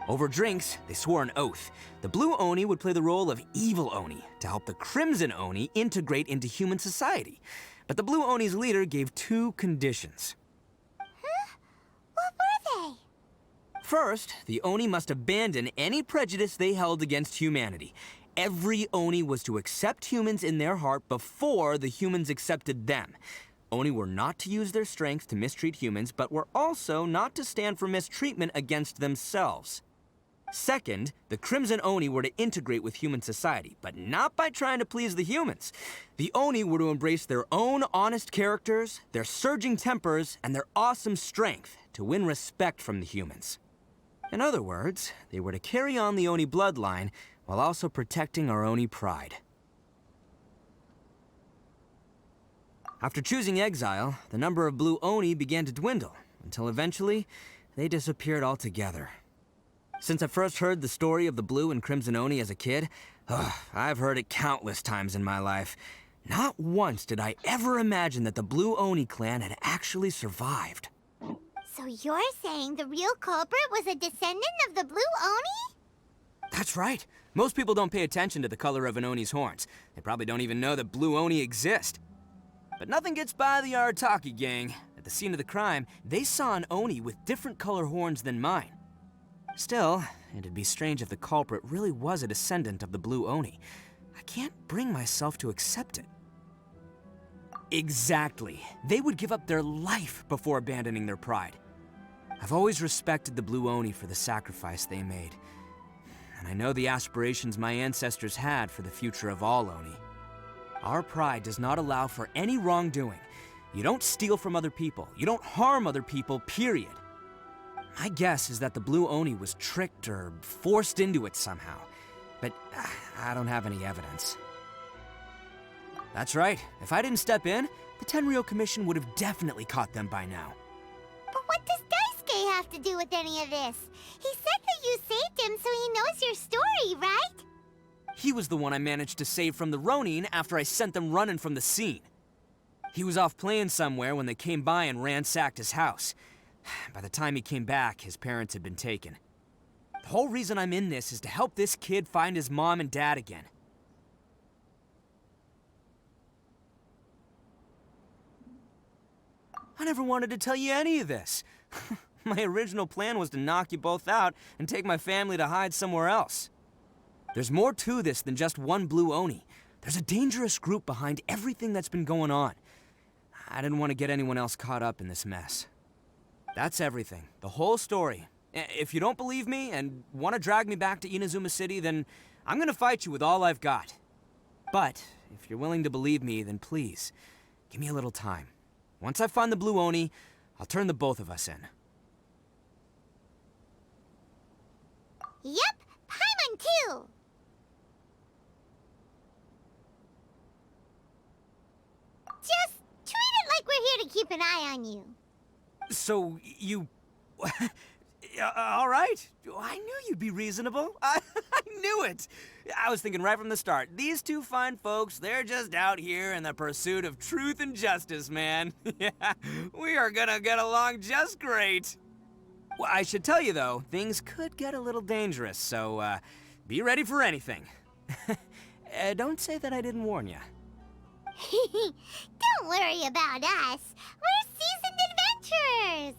S7: Over drinks, they swore an oath. The Blue Oni would play the role of evil Oni to help the Crimson Oni integrate into human society. But the Blue Oni's leader gave 2 conditions.
S2: Huh? What were they?
S7: First, the Oni must abandon any prejudice they held against humanity. Every Oni was to accept humans in their heart before the humans accepted them. Oni were not to use their strength to mistreat humans, but were also not to stand for mistreatment against themselves. Second, the Crimson Oni were to integrate with human society, but not by trying to please the humans. The Oni were to embrace their own honest characters, their surging tempers, and their awesome strength to win respect from the humans. In other words, they were to carry on the Oni bloodline while also protecting our Oni pride. After choosing exile, the number of Blue Oni began to dwindle, until eventually, they disappeared altogether. Since I first heard the story of the Blue and Crimson Oni as a kid, I've heard it countless times in my life. Not once did I ever imagine that the Blue Oni clan had actually survived.
S2: So you're saying the real culprit was a descendant of the Blue Oni?
S7: That's right. Most people don't pay attention to the color of an Oni's horns. They probably don't even know that Blue Oni exist. But nothing gets by the Arataki gang. At the scene of the crime, they saw an Oni with different color horns than mine. Still, it'd be strange if the culprit really was a descendant of the Blue Oni. I can't bring myself to accept it. Exactly. They would give up their life before abandoning their pride. I've always respected the Blue Oni for the sacrifice they made. And I know the aspirations my ancestors had for the future of all Oni. Our pride does not allow for any wrongdoing. You don't steal from other people. You don't harm other people, period. My guess is that the Blue Oni was tricked or forced into it somehow. But I don't have any evidence. That's right. If I didn't step in, the Tenryou Commission would have definitely caught them by now.
S2: But what does Daisuke have to do with any of this? He said that you saved him so he knows your story, right?
S7: He was the one I managed to save from the Ronin after I sent them running from the scene. He was off playing somewhere when they came by and ransacked his house. By the time he came back, his parents had been taken. The whole reason I'm in this is to help this kid find his mom and dad again. I never wanted to tell you any of this. My original plan was to knock you both out and take my family to hide somewhere else. There's more to this than just one Blue Oni. There's a dangerous group behind everything that's been going on. I didn't want to get anyone else caught up in this mess. That's everything. The whole story. If you don't believe me and want to drag me back to Inazuma City, then I'm gonna fight you with all I've got. But if you're willing to believe me, then please, give me a little time. Once I find the Blue Oni, I'll turn the both of us in.
S2: Yep, Paimon too! Just treat it like we're here to keep an eye on you.
S7: So, you... all right. I knew you'd be reasonable. I knew it. I was thinking right from the start, these two fine folks, they're just out here in the pursuit of truth and justice, man. Yeah, we are gonna get along just great. Well, I should tell you, though, things could get a little dangerous, so, be ready for anything. Don't say that I didn't warn you.
S2: Don't worry about us. We're seasoned adventurers.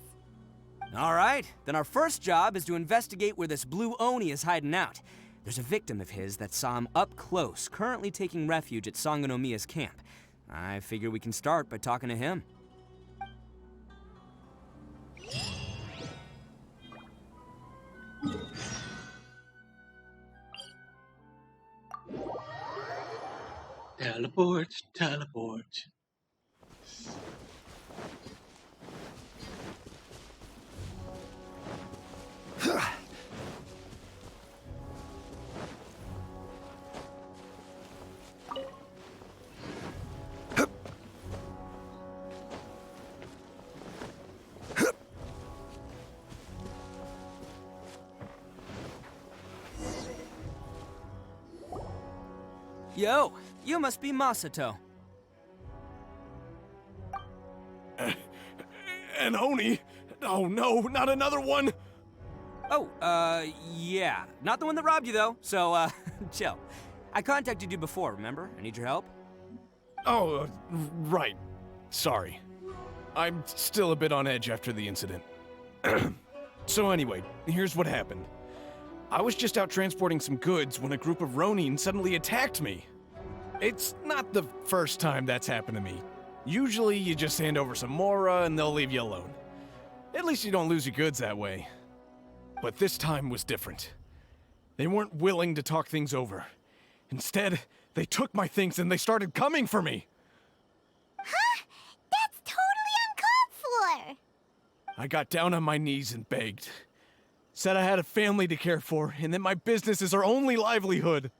S7: All right, then our first job is to investigate where this Blue Oni is hiding out. There's a victim of his that saw him up close, currently taking refuge at Sangonomiya's camp. I figure we can start by talking to him.
S4: Teleport, teleport.
S7: Yo, you must be Masato.
S11: An Oni? Oh no, not another one!
S7: Oh, yeah. Not the one that robbed you, though, so, chill. I contacted you before, remember? I need your help.
S11: Oh, right. Sorry. I'm still a bit on edge after the incident. So anyway, here's what happened. I was just out transporting some goods when a group of Ronin suddenly attacked me. It's not the first time that's happened to me. Usually you just hand over some Mora and they'll leave you alone. At least you don't lose your goods that way. But this time was different. They weren't willing to talk things over. Instead, they took my things and they started coming for me.
S2: Huh? That's totally uncalled for!
S11: I got down on my knees and begged. Said I had a family to care for and that my business is our only livelihood.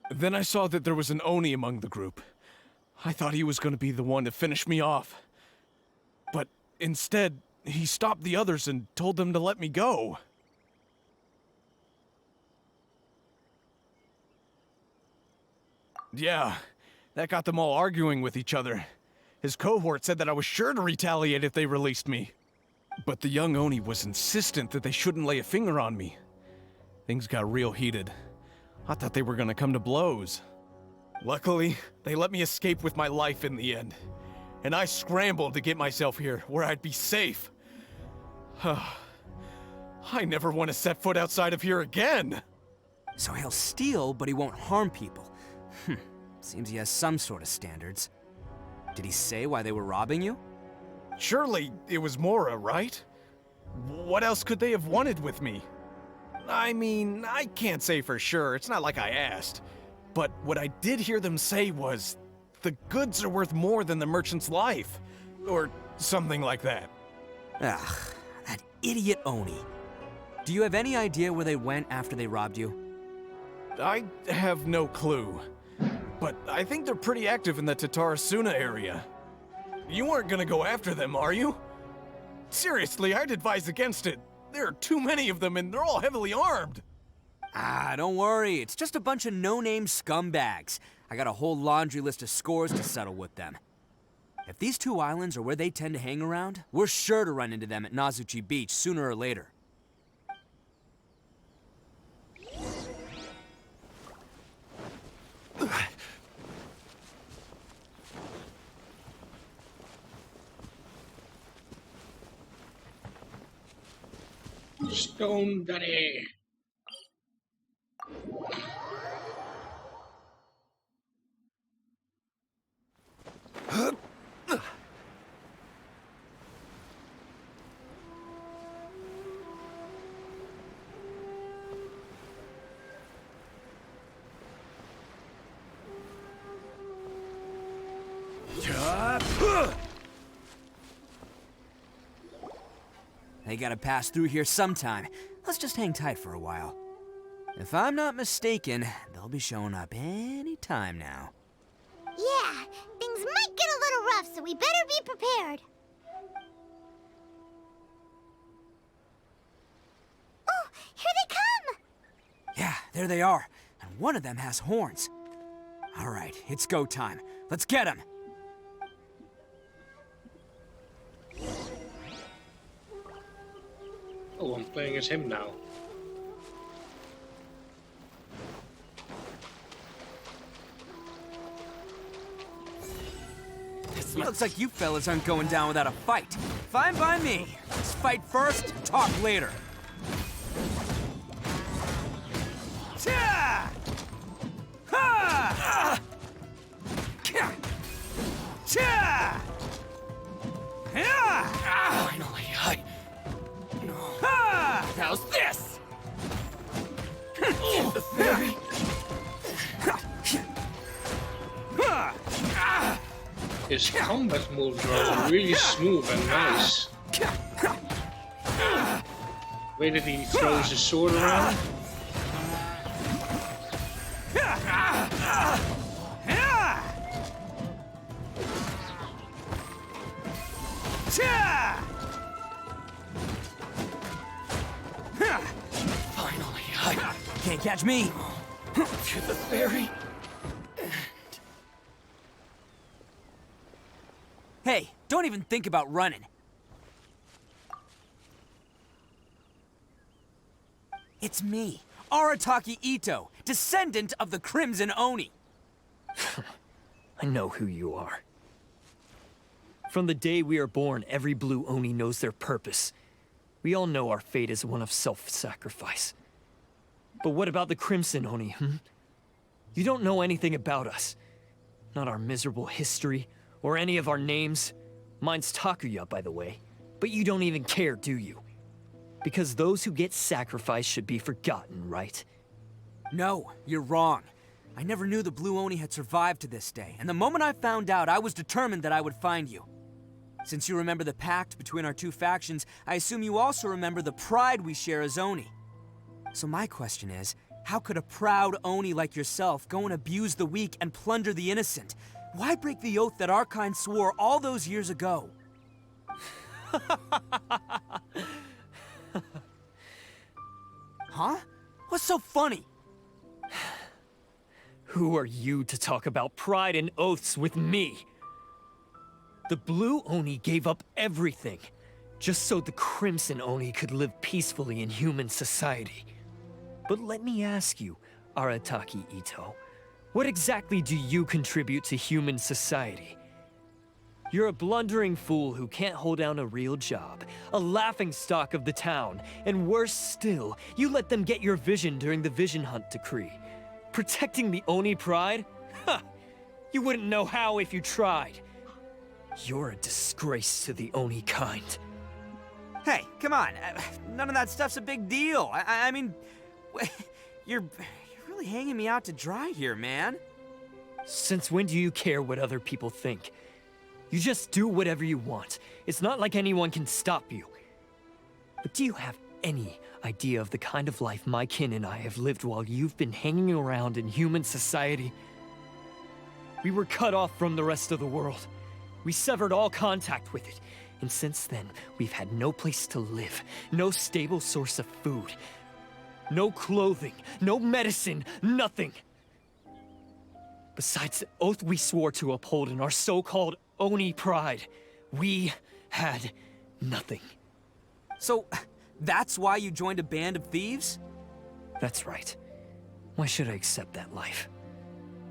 S11: Then I saw that there was an Oni among the group. I thought he was going to be the one to finish me off. But instead, he stopped the others and told them to let me go. Yeah, that got them all arguing with each other. His cohort said that I was sure to retaliate if they released me. But the young Oni was insistent that they shouldn't lay a finger on me. Things got real heated. I thought they were gonna come to blows. Luckily, they let me escape with my life in the end. And I scrambled to get myself here, where I'd be safe. I never want to set foot outside of here again!
S7: So he'll steal, but he won't harm people. Seems he has some sort of standards. Did he say why they were robbing you?
S11: Surely it was Mora, right? What else could they have wanted with me? I mean, I can't say for sure, it's not like I asked. But what I did hear them say was, the goods are worth more than the merchant's life. Or something like that.
S7: Ugh, that idiot Oni. Do you have any idea where they went after they robbed you?
S11: I have no clue. But I think they're pretty active in the Tatarasuna area. You aren't gonna go after them, are you? Seriously, I'd advise against it. There are too many of them and they're all heavily armed.
S7: Ah, don't worry. It's just a bunch of no-name scumbags. I got a whole laundry list of scores to settle with them. If these two islands are where they tend to hang around, we're sure to run into them at Nazuchi Beach sooner or later.
S4: Stone Daddy.
S7: They gotta pass through here sometime. Let's just hang tight for a while. If I'm not mistaken, they'll be showing up any time now.
S2: Yeah, things might get a little rough, so we better be prepared. Oh, here they come!
S7: Yeah, there they are. And one of them has horns. All right, it's go time. Let's get him!
S4: Oh, I'm playing as him now.
S7: Looks like you fellas aren't going down without a fight. Fine by me. Let's fight first, talk later. Cha! Ha! Cha!
S3: Finally, I...
S7: Ha!
S3: How's this? The fairy.
S4: His combat moves are really smooth and nice. The way that he throws his sword around.
S3: Finally, I...
S7: Can't catch me.
S3: To the fairy.
S7: Hey, don't even think about running. It's me, Arataki Ito, descendant of the Crimson Oni.
S12: I know who you are. From the day we are born, every blue Oni knows their purpose. We all know our fate is one of self-sacrifice. But what about the Crimson Oni, You don't know anything about us. Not our miserable history, or any of our names. Mine's Takuya, by the way. But you don't even care, do you? Because those who get sacrificed should be forgotten, right?
S7: No, you're wrong. I never knew the Blue Oni had survived to this day, and the moment I found out, I was determined that I would find you. Since you remember the pact between our two factions, I assume you also remember the pride we share as Oni. So my question is, how could a proud Oni like yourself go and abuse the weak and plunder the innocent? Why break the oath that our kind swore all those years ago? Huh? What's so funny?
S12: Who are you to talk about pride and oaths with me? The Blue Oni gave up everything, just so the Crimson Oni could live peacefully in human society. But let me ask you, Arataki Ito, what exactly do you contribute to human society? You're a blundering fool who can't hold down a real job, a laughingstock of the town, and worse still, you let them get your vision during the Vision Hunt decree. Protecting the Oni pride? Ha! You wouldn't know how if you tried. You're a disgrace to the Oni kind.
S7: Hey, come on. None of that stuff's a big deal. I mean, you're really hanging me out to dry here, man.
S12: Since when do you care what other people think? You just do whatever you want. It's not like anyone can stop you. But do you have any idea of the kind of life my kin and I have lived while you've been hanging around in human society? We were cut off from the rest of the world. We severed all contact with it. And since then, we've had no place to live, no stable source of food, no clothing, no medicine, nothing. Besides the oath we swore to uphold in our so-called Oni pride, we had nothing.
S7: So, that's why you joined a band of thieves?
S12: That's right. Why should I accept that life?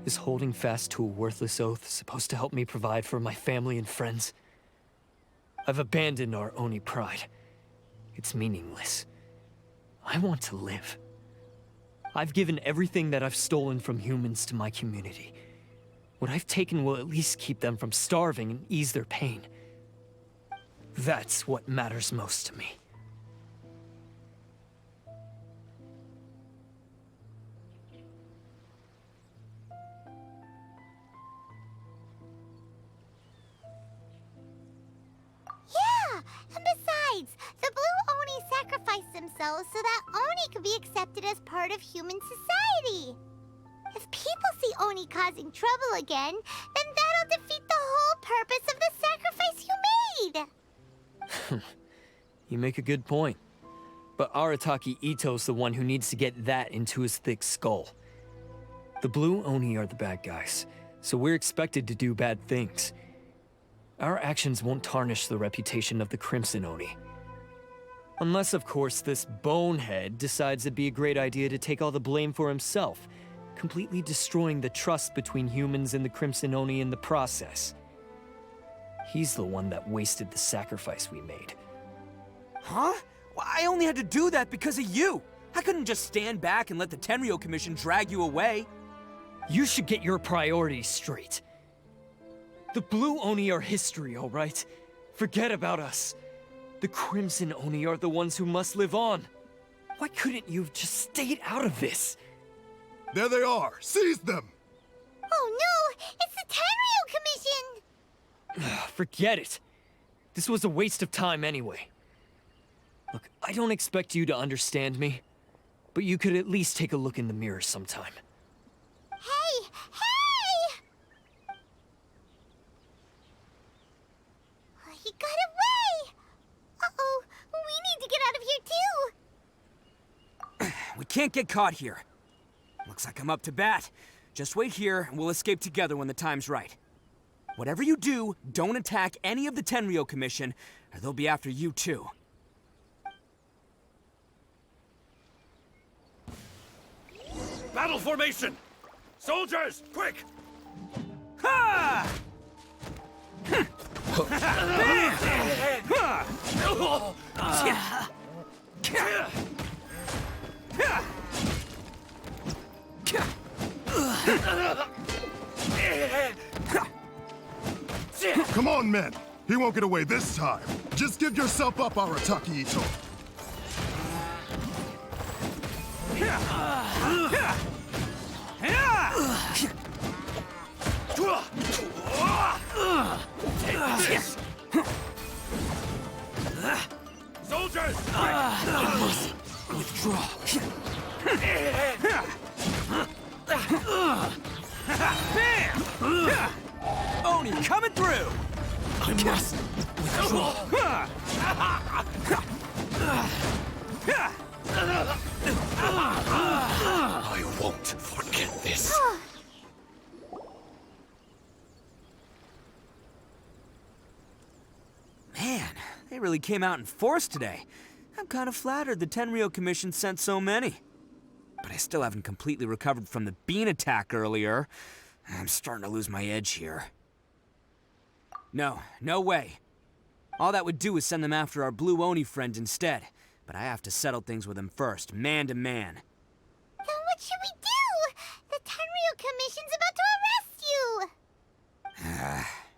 S12: Is holding fast to a worthless oath supposed to help me provide for my family and friends? I've abandoned our Oni pride. It's meaningless. I want to live. I've given everything that I've stolen from humans to my community. What I've taken will at least keep them from starving and ease their pain. That's what matters most to me.
S2: Yeah, and besides, the Blue Oni sacrificed themselves so that Oni could be accepted as part of human society. If people see Oni causing trouble again, then that'll defeat the whole purpose of the sacrifice you made.
S12: You make a good point. But Arataki Ito's the one who needs to get that into his thick skull. The Blue Oni are the bad guys, so we're expected to do bad things. Our actions won't tarnish the reputation of the Crimson Oni. Unless, of course, this bonehead decides it'd be a great idea to take all the blame for himself, completely destroying the trust between humans and the Crimson Oni in the process. He's the one that wasted the sacrifice we made.
S7: Huh? Well, I only had to do that because of you. I couldn't just stand back and let the Tenryo Commission drag you away.
S12: You should get your priorities straight. The Blue Oni are history, all right? Forget about us. The Crimson Oni are the ones who must live on. Why couldn't you have just stayed out of this?
S13: There they are! Seize them!
S2: Oh no! It's the Tenryo Commission!
S12: Forget it. This was a waste of time anyway. Look, I don't expect you to understand me, but you could at least take a look in the mirror sometime.
S2: Hey! Hey! He got away! Uh-oh, we need to get out of here too!
S7: We can't get caught here. Looks like I'm up to bat. Just wait here, and we'll escape together when the time's right. Whatever you do, don't attack any of the Tenryo Commission, or they'll be after you too.
S11: Battle formation! Soldiers, quick!
S7: Ha!
S13: Come on, men. He won't get away this time. Just give yourself up, Arataki Ito.
S11: Soldiers!
S7: I must withdraw. Oni coming through! I must withdraw.
S11: I won't forget this.
S7: Man, they really came out in force today. I'm kind of flattered the Tenryo Commission sent so many. But I still haven't completely recovered from the bean attack earlier. I'm starting to lose my edge here. No way. All that would do is send them after our Blue Oni friend instead. But I have to settle things with him first, man to man.
S2: Then what should we do? The Tenryo Commission's about to arrest you!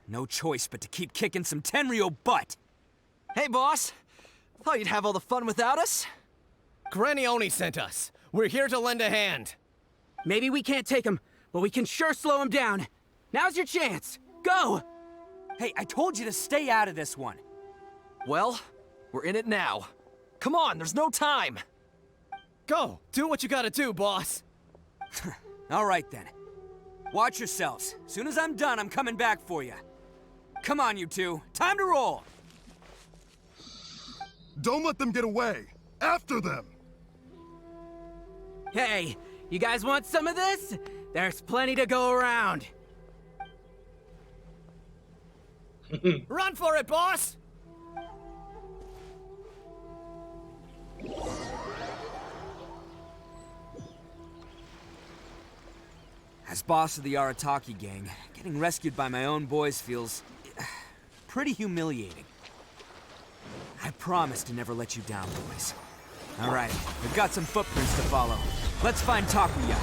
S7: No choice but to keep kicking some Tenryo butt.
S14: Hey, boss. Thought you'd have all the fun without us? Granny Oni sent us. We're here to lend a hand.
S7: Maybe we can't take him, but we can sure slow him down. Now's your chance. Go! Hey, I told you to stay out of this one.
S14: Well, we're in it now. Come on, there's no time. Go, do what you gotta do, boss.
S7: All right then. Watch yourselves. Soon as I'm done, I'm coming back for you. Come on, you two. Time to roll.
S13: Don't let them get away. After them.
S7: Hey, you guys want some of this? There's plenty to go around.
S14: Run for it, boss!
S7: As boss of the Arataki gang, getting rescued by my own boys feels pretty humiliating. I promise to never let you down, boys. All right, we've got some footprints to follow. Let's find Takuya.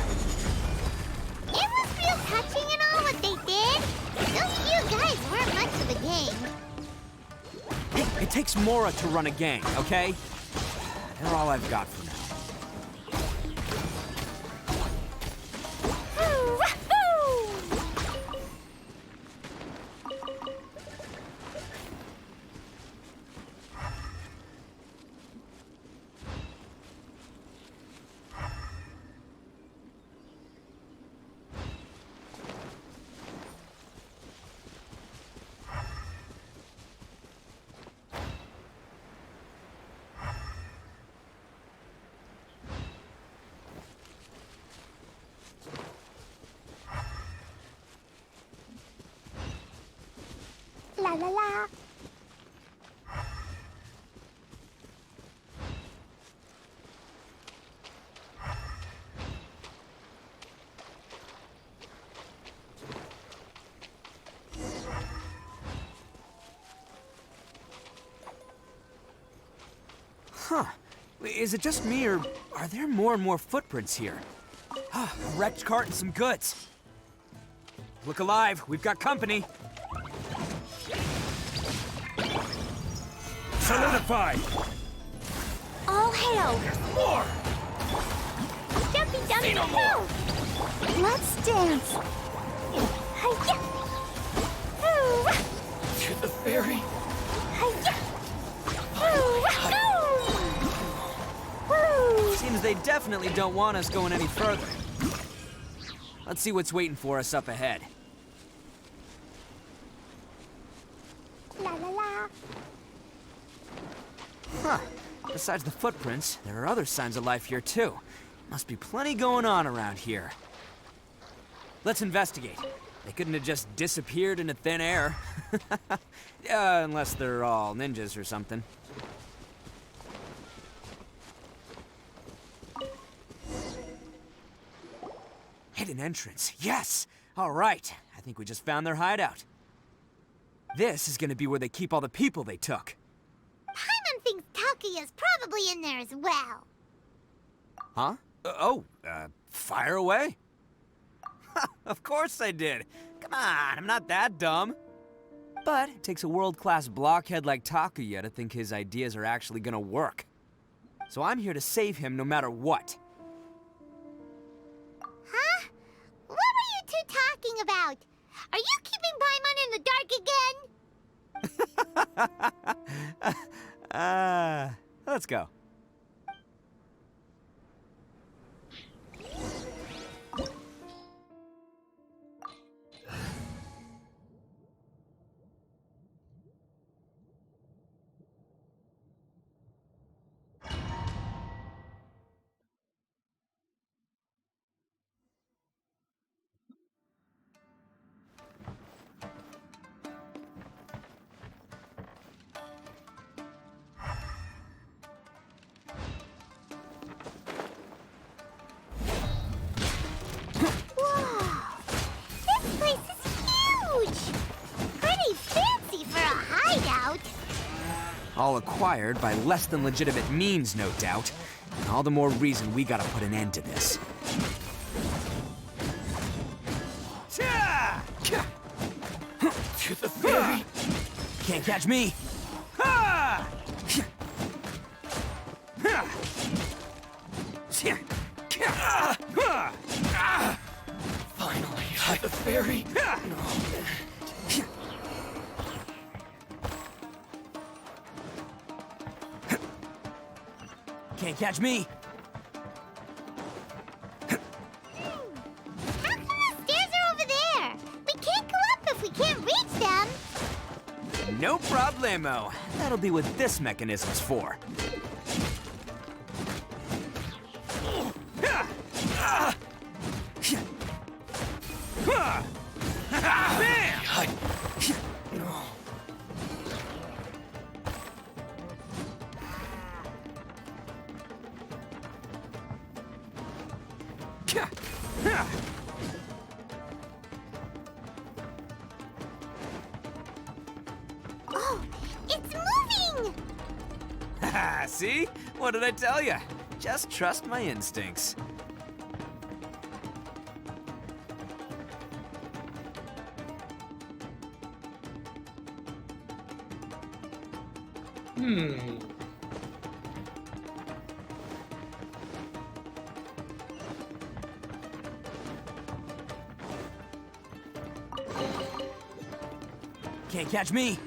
S2: It was real touching and all what they did. Those you guys weren't much of a gang.
S7: It takes Mora to run a gang, okay? They're all I've got for now.
S2: La la la.
S7: Huh. Is it just me, or are there more and more footprints here? A wrecked cart and some goods. Look alive, we've got company.
S11: Solidify!
S2: All hail!
S11: More!
S2: Jumpy, jumpy,
S11: Say no more.
S2: Let's dance! Hi-ya! Hoo!
S11: To the ferry?
S2: Hi-ya! Hoo! Woo!
S7: Seems they definitely don't want us going any further. Let's see what's waiting for us up ahead.
S2: La la la.
S7: Huh. Besides the footprints, there are other signs of life here too. Must be plenty going on around here. Let's investigate. They couldn't have just disappeared into thin air. Unless they're all ninjas or something. Hidden entrance, yes! All right, I think we just found their hideout. This is gonna be where they keep all the people they took.
S2: Paimon thinks Takuya's probably in there as well.
S7: Huh? Fire away? Of course I did. Come on, I'm not that dumb. But it takes a world-class blockhead like Takuya to think his ideas are actually gonna work. So I'm here to save him no matter what.
S2: Huh? What were you two talking about? Are you keeping Paimon in the dark again?
S7: Let's go. All acquired by less than legitimate means, no doubt. And all the more reason we gotta put an end to this. To the ferry! Can't catch me!
S14: Finally, to the ferry!
S7: Can't catch me!
S2: How come the stairs are over there? We can't go up if we can't reach them.
S7: No problemo. That'll be what this mechanism's for.
S2: Oh, it's moving!
S7: See? What did I tell you? Just trust my instincts. Can't catch me.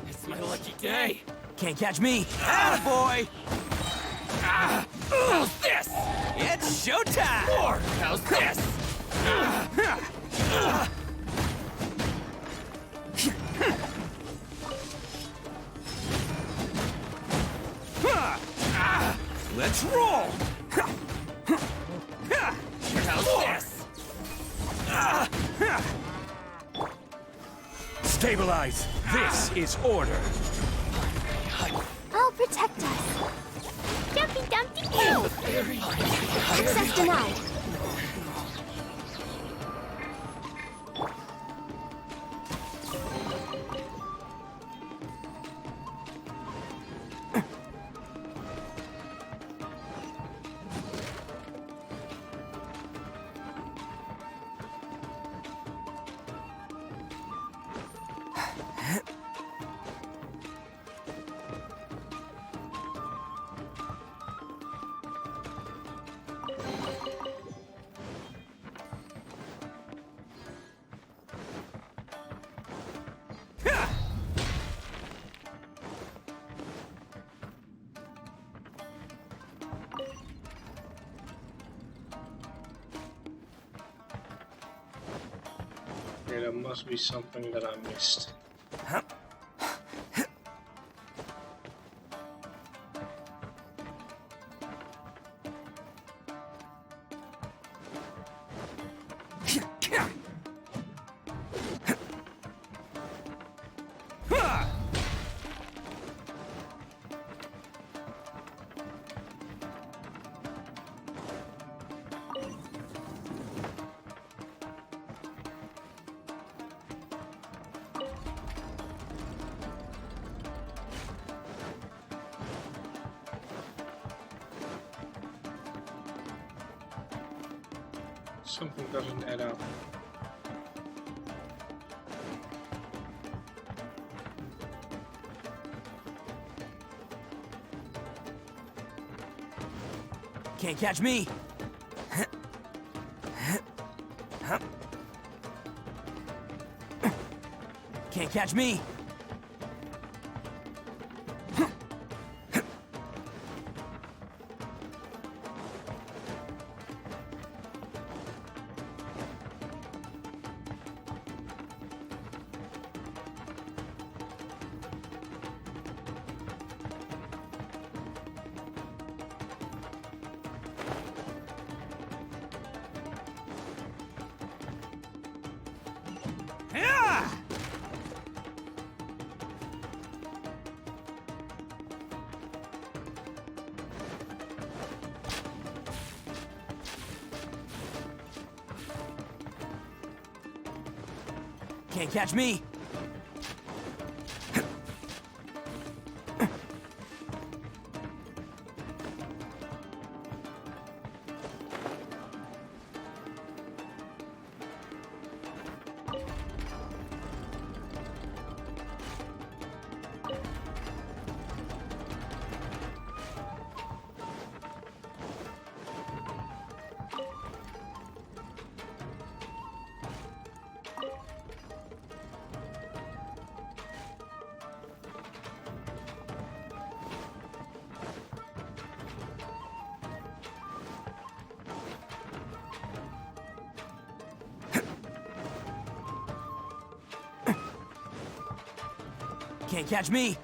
S14: It's my lucky day.
S7: Can't catch me. Attaboy!
S14: How's this?
S7: It's showtime!
S14: Or how's this?
S7: Let's roll!
S14: How's this?
S15: Stabilize! This is order!
S1: I'll protect us.
S2: Dumpty Dumpty Doo!
S1: Access denied.
S4: Okay, there must be something that I missed. Something doesn't add up.
S7: Can't catch me. Can't catch me. Can't catch me. Can't catch me.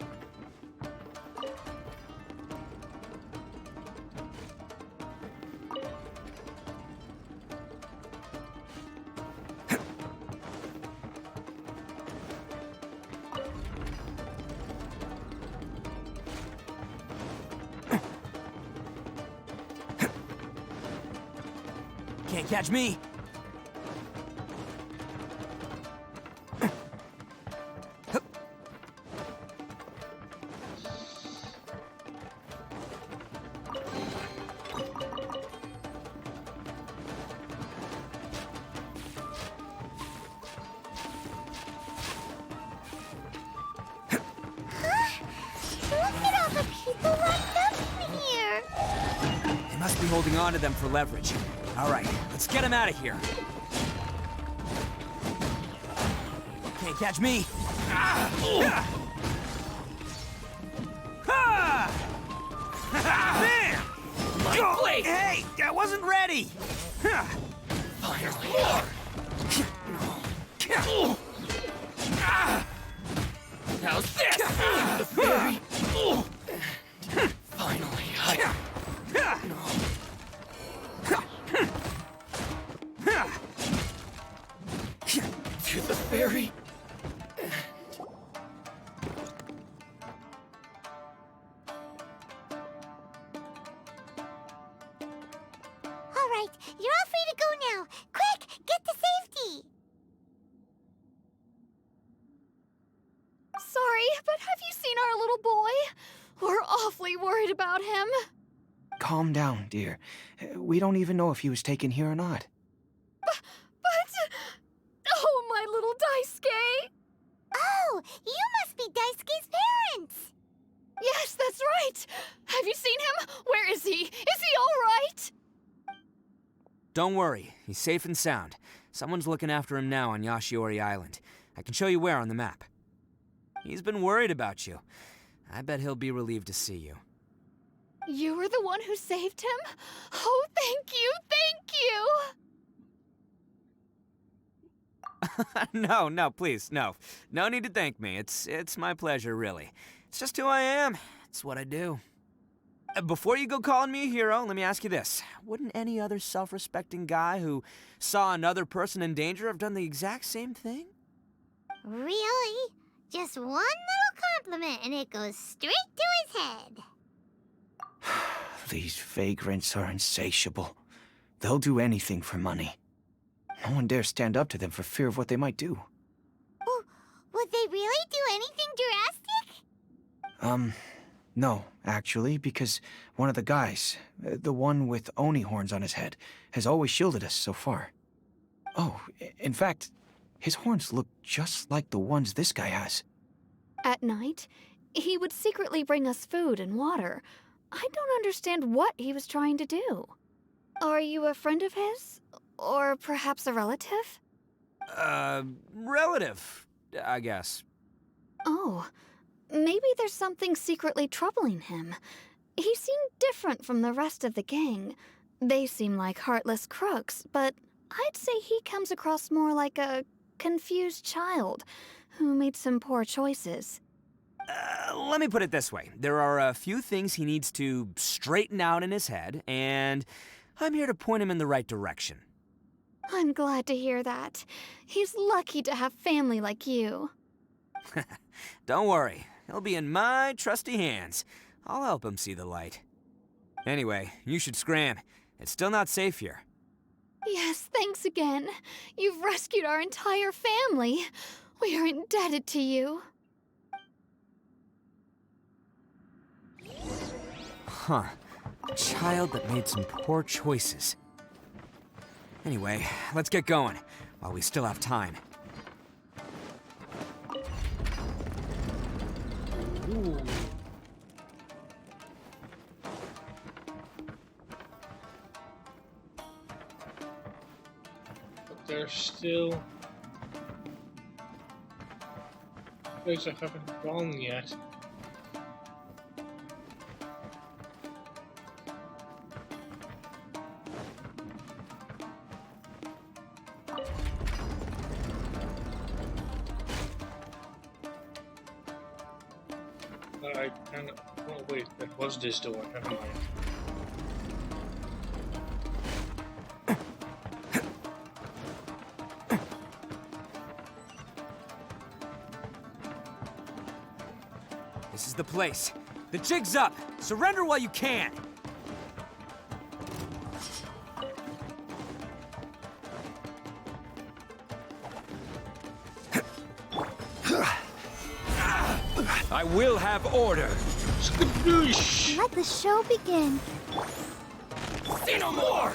S7: Can't catch me. Must be holding on to them for leverage. All right, let's get him out of here. Can't catch me. Man! My blade! Hey, I wasn't ready. Finally. How's this? The fairy. Finally, to the ferry.
S2: All right, you're all free to go now. Quick, get to safety.
S9: Sorry, but have you seen our little boy? We're awfully worried about him.
S7: Calm down, dear. We don't even know if he was taken here or not.
S9: But... Oh, my little Daisuke!
S2: Oh, you
S9: right! Have you seen him? Where is he? Is he all right?
S7: Don't worry, he's safe and sound. Someone's looking after him now on Yashiori Island. I can show you where on the map. He's been worried about you. I bet he'll be relieved to see you.
S9: You were the one who saved him? Oh, thank you, thank you!
S7: No, please, no. No need to thank me. It's my pleasure, really. It's just who I am. It's what I do. Before you go calling me a hero, let me ask you this. Wouldn't any other self-respecting guy who saw another person in danger have done the exact same thing?
S2: Really? Just one little compliment and it goes straight to his head.
S16: These vagrants are insatiable. They'll do anything for money. No one dares stand up to them for fear of what they might do.
S2: Would they really do anything drastic?
S16: No, actually, because one of the guys, the one with Oni horns on his head, has always shielded us so far. Oh, in fact, his horns look just like the ones this guy has.
S9: At night, he would secretly bring us food and water. I don't understand what he was trying to do. Are you a friend of his? Or perhaps a relative?
S7: Relative, I guess.
S9: Oh, maybe there's something secretly troubling him. He seemed different from the rest of the gang. They seem like heartless crooks, but I'd say he comes across more like a confused child who made some poor choices.
S7: Let me put it this way. There are a few things he needs to straighten out in his head, and I'm here to point him in the right direction.
S9: I'm glad to hear that. He's lucky to have family like you.
S7: Don't worry. He'll be in my trusty hands. I'll help him see the light. Anyway, you should scram. It's still not safe here.
S9: Yes, thanks again. You've rescued our entire family. We are indebted to you.
S7: Huh. A child that made some poor choices. Anyway, let's get going, while we still have time.
S4: Ooh. But there's still a place I haven't gone yet. I kind of... Oh wait, that was this door, never mind.
S7: This is the place. The jig's up! Surrender while you can!
S15: I will have order.
S2: Let the show begin.
S15: Say no more!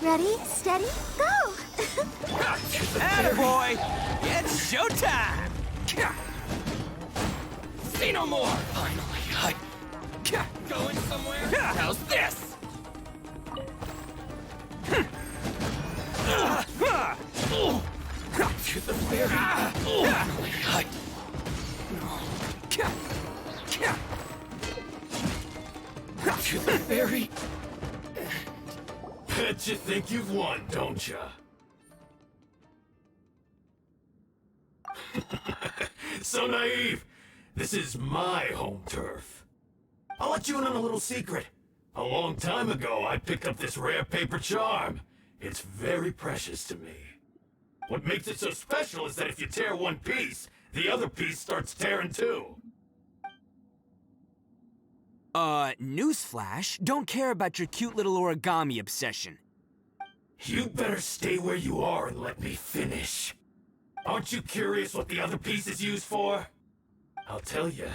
S2: Ready, steady, go!
S7: Attaboy! It's showtime!
S15: Say no more! Finally, going somewhere? How's this? To the very... Finally, to the very... Bet you think you've won, don't ya? So naive. This is my home turf. I'll let you in on a little secret. A long time ago, I picked up this rare paper charm. It's very precious to me. What makes it so special is that if you tear one piece, the other piece starts tearing too.
S7: Newsflash, don't care about your cute little origami obsession.
S15: You better stay where you are and let me finish. Aren't you curious what the other piece is used for? I'll tell you.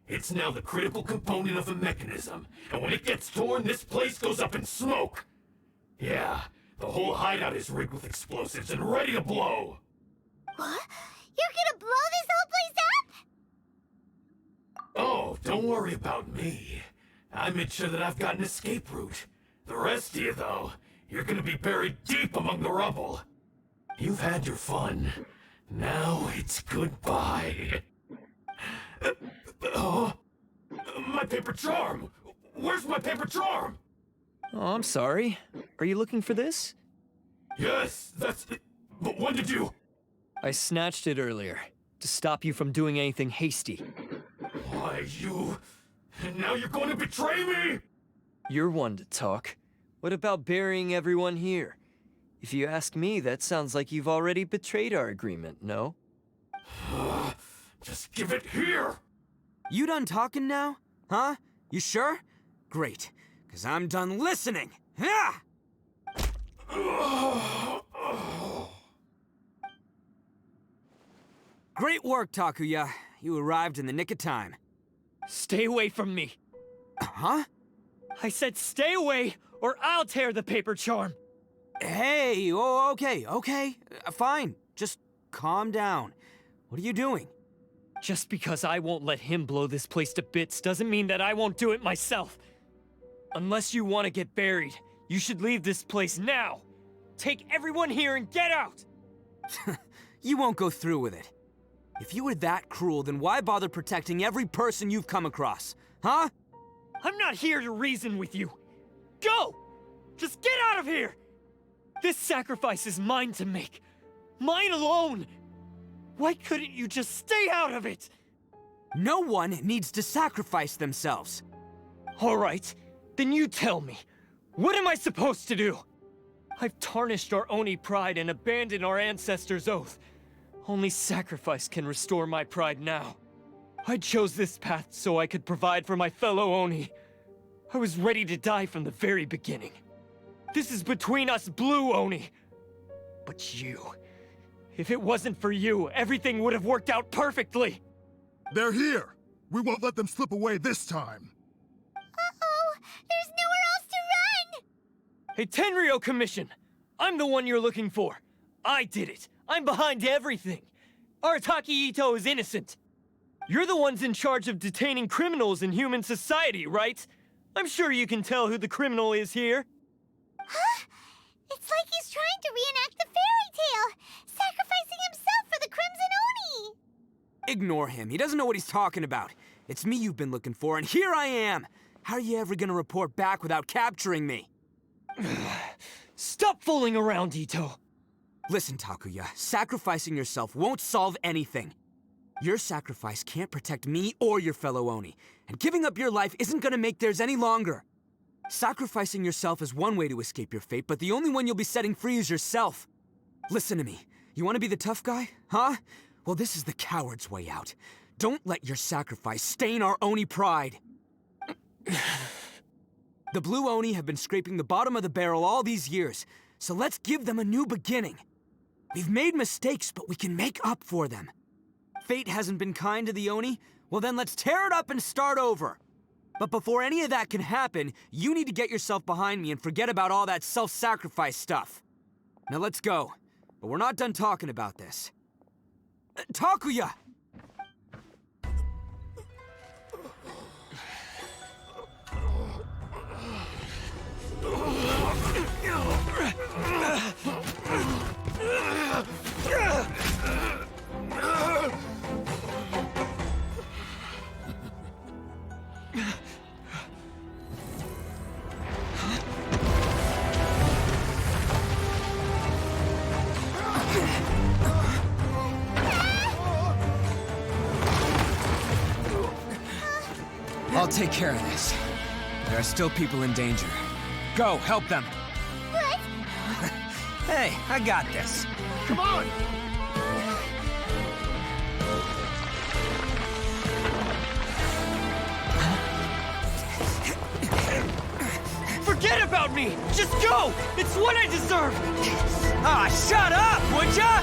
S15: It's now the critical component of a mechanism, and when it gets torn, this place goes up in smoke. Yeah, the whole hideout is rigged with explosives and ready to blow.
S2: What? You're gonna blow this whole place up?
S15: Oh, don't worry about me. I made sure that I've got an escape route. The rest of you, though, you're gonna be buried deep among the rubble. You've had your fun. Now it's goodbye. My paper charm! Where's my paper charm?
S12: Oh, I'm sorry. Are you looking for this?
S15: Yes, that's... But when did you...
S12: I snatched it earlier, to stop you from doing anything hasty.
S15: Why, you... Now you're going to betray me?
S12: You're one to talk. What about burying everyone here? If you ask me, that sounds like you've already betrayed our agreement, no?
S15: Just give it here!
S7: You done talking now? Huh? You sure? Great, because I'm done listening. Yeah! Great work, Takuya. You arrived in the nick of time.
S12: Stay away from me.
S7: Huh?
S12: I said stay away, or I'll tear the paper charm.
S7: Hey, oh, okay. Fine. Just calm down. What are you doing?
S12: Just because I won't let him blow this place to bits doesn't mean that I won't do it myself. Unless you want to get buried, you should leave this place now. Take everyone here and get out!
S7: You won't go through with it. If you were that cruel, then why bother protecting every person you've come across? Huh?
S12: I'm not here to reason with you. Go! Just get out of here! This sacrifice is mine to make. Mine alone! Why couldn't you just stay out of it?
S7: No one needs to sacrifice themselves.
S12: All right, then you tell me. What am I supposed to do? I've tarnished our Oni pride and abandoned our ancestors' oath. Only sacrifice can restore my pride now. I chose this path so I could provide for my fellow Oni. I was ready to die from the very beginning. This is between us Blue Oni. But you... If it wasn't for you, everything would have worked out perfectly!
S13: They're here! We won't let them slip away this time!
S2: Uh-oh! There's nowhere else to run!
S12: Hey, Tenryo Commission! I'm the one you're looking for. I did it. I'm behind everything. Arataki Ito is innocent. You're the ones in charge of detaining criminals in human society, right? I'm sure you can tell who the criminal is here.
S2: Huh? It's like he's trying to reenact the fairy tale, sacrificing himself for the Crimson Oni!
S7: Ignore him. He doesn't know what he's talking about. It's me you've been looking for, and here I am! How are you ever gonna report back without capturing me?
S12: Stop fooling around, Ito!
S7: Listen, Takuya, sacrificing yourself won't solve anything. Your sacrifice can't protect me or your fellow Oni, and giving up your life isn't gonna make theirs any longer. Sacrificing yourself is one way to escape your fate, but the only one you'll be setting free is yourself. Listen to me. You want to be the tough guy? Huh? Well, this is the coward's way out. Don't let your sacrifice stain our Oni pride. The Blue Oni have been scraping the bottom of the barrel all these years, so let's give them a new beginning. We've made mistakes, but we can make up for them. Fate hasn't been kind to the Oni? Well then let's tear it up and start over. But before any of that can happen, you need to get yourself behind me and forget about all that self-sacrifice stuff. Now let's go. But we're not done talking about this. Takuya! I'll take care of this. There are still people in danger. Go, help them.
S2: What?
S7: Hey, I got this.
S13: Come on!
S12: Forget about me! Just go! It's what I deserve!
S7: Ah, shut up, would ya?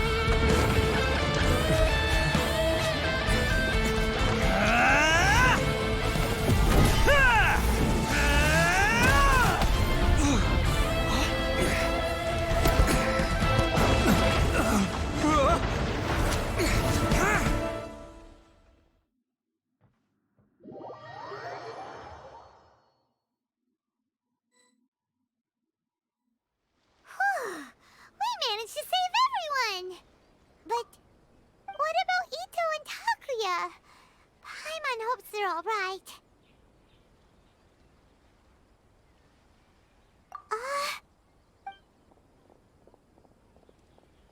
S2: are all right.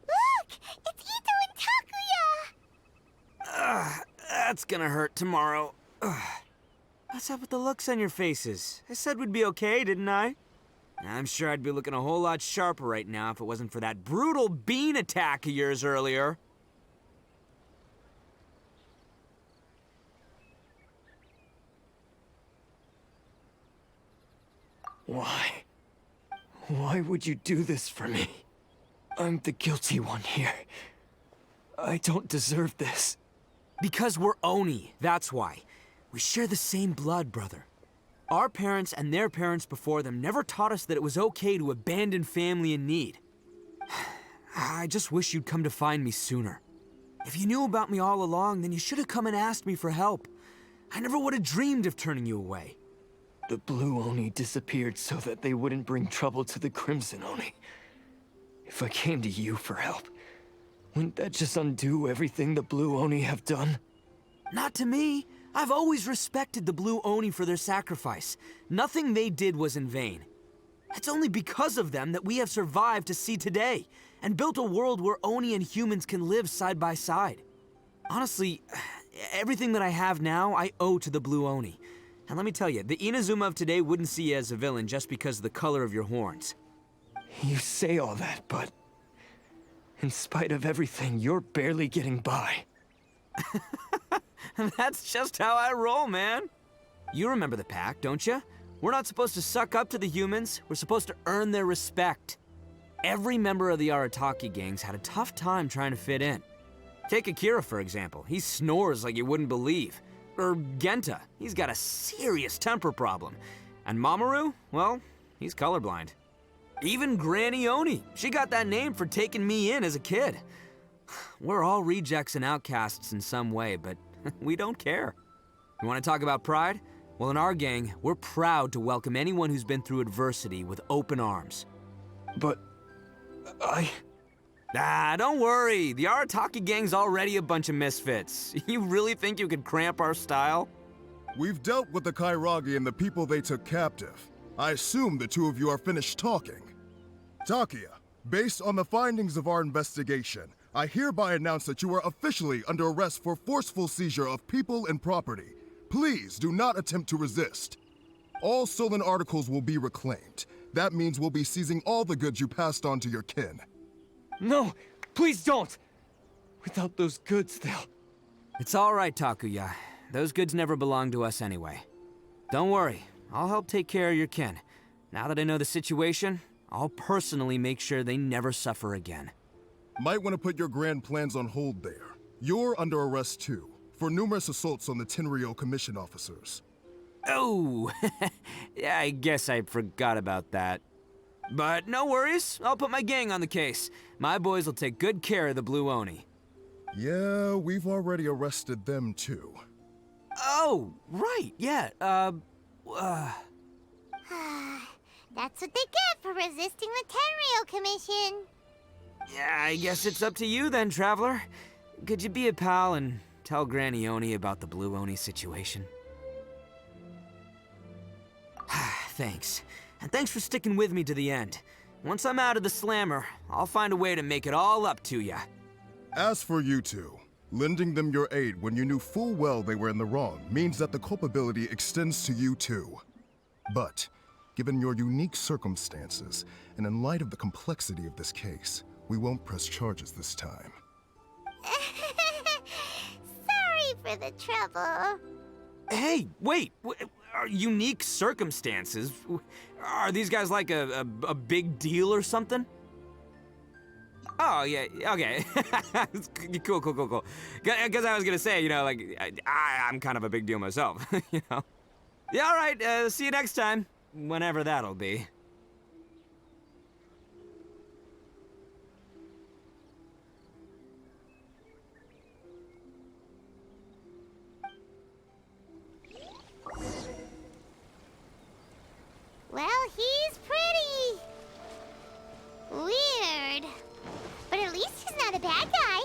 S2: Look! It's Ito and Takuya!
S7: That's gonna hurt tomorrow. What's up with the looks on your faces? I said we'd be okay, didn't I? I'm sure I'd be looking a whole lot sharper right now if it wasn't for that brutal bean attack of yours earlier.
S12: Why? Why would you do this for me? I'm the guilty one here. I don't deserve this.
S7: Because we're Oni, that's why. We share the same blood, brother. Our parents and their parents before them never taught us that it was okay to abandon family in need. I just wish you'd come to find me sooner. If you knew about me all along, then you should have come and asked me for help. I never would have dreamed of turning you away.
S12: The Blue Oni disappeared so that they wouldn't bring trouble to the Crimson Oni. If I came to you for help, wouldn't that just undo everything the Blue Oni have done?
S7: Not to me. I've always respected the Blue Oni for their sacrifice. Nothing they did was in vain. It's only because of them that we have survived to see today, and built a world where Oni and humans can live side by side. Honestly, everything that I have now, I owe to the Blue Oni. And let me tell you, the Inazuma of today wouldn't see you as a villain just because of the color of your horns.
S12: You say all that, but in spite of everything, you're barely getting by.
S7: That's just how I roll, man. You remember the pact, don't you? We're not supposed to suck up to the humans. We're supposed to earn their respect. Every member of the Arataki gangs had a tough time trying to fit in. Take Akira, for example. He snores like you wouldn't believe. Or Genta. He's got a serious temper problem. And Mamoru, well, he's colorblind. Even Granny Oni. She got that name for taking me in as a kid. We're all rejects and outcasts in some way, but we don't care. You want to talk about pride? Well, in our gang, we're proud to welcome anyone who's been through adversity with open arms.
S12: But
S7: don't worry. The Arataki gang's already a bunch of misfits. You really think you could cramp our style?
S13: We've dealt with the Kairagi and the people they took captive. I assume the two of you are finished talking. Takuya, based on the findings of our investigation, I hereby announce that you are officially under arrest for forceful seizure of people and property. Please do not attempt to resist. All stolen articles will be reclaimed. That means we'll be seizing all the goods you passed on to your kin.
S12: No, please don't! Without those goods, they'll...
S7: It's all right, Takuya. Those goods never belonged to us anyway. Don't worry, I'll help take care of your kin. Now that I know the situation, I'll personally make sure they never suffer again.
S13: Might want to put your grand plans on hold there. You're under arrest too, for numerous assaults on the Tenryou Commission officers.
S7: Oh, yeah, I guess I forgot about that. But no worries, I'll put my gang on the case. My boys will take good care of the Blue Oni.
S13: Yeah, we've already arrested them too.
S7: Oh, right, yeah,
S2: That's what they get for resisting the Tenryou Commission.
S7: Yeah, I guess it's up to you then, Traveler. Could you be a pal and tell Granny Oni about the Blue Oni situation? Thanks. And thanks for sticking with me to the end. Once I'm out of the slammer, I'll find a way to make it all up to ya.
S13: As for you two, lending them your aid when you knew full well they were in the wrong means that the culpability extends to you too. But, given your unique circumstances, and in light of the complexity of this case, we won't press charges this time.
S2: Sorry for the trouble.
S7: Hey, wait! Unique circumstances? Are these guys like a big deal or something? Oh, yeah, okay. Cool. Because I was gonna say, you know, like, I'm kind of a big deal myself, you know? Yeah, all right, see you next time. Whenever that'll be.
S2: Well, he's pretty. Weird. But at least he's not a bad guy.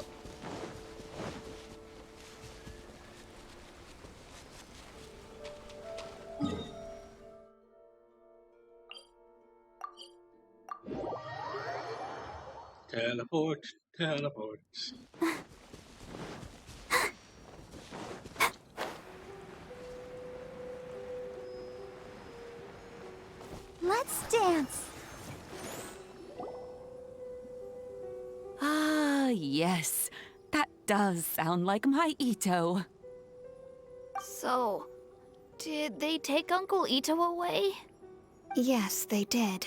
S4: Teleport, teleport.
S2: Let's dance.
S17: Ah, yes. That does sound like my Ito.
S9: So, did they take Uncle Ito away? Yes, they did.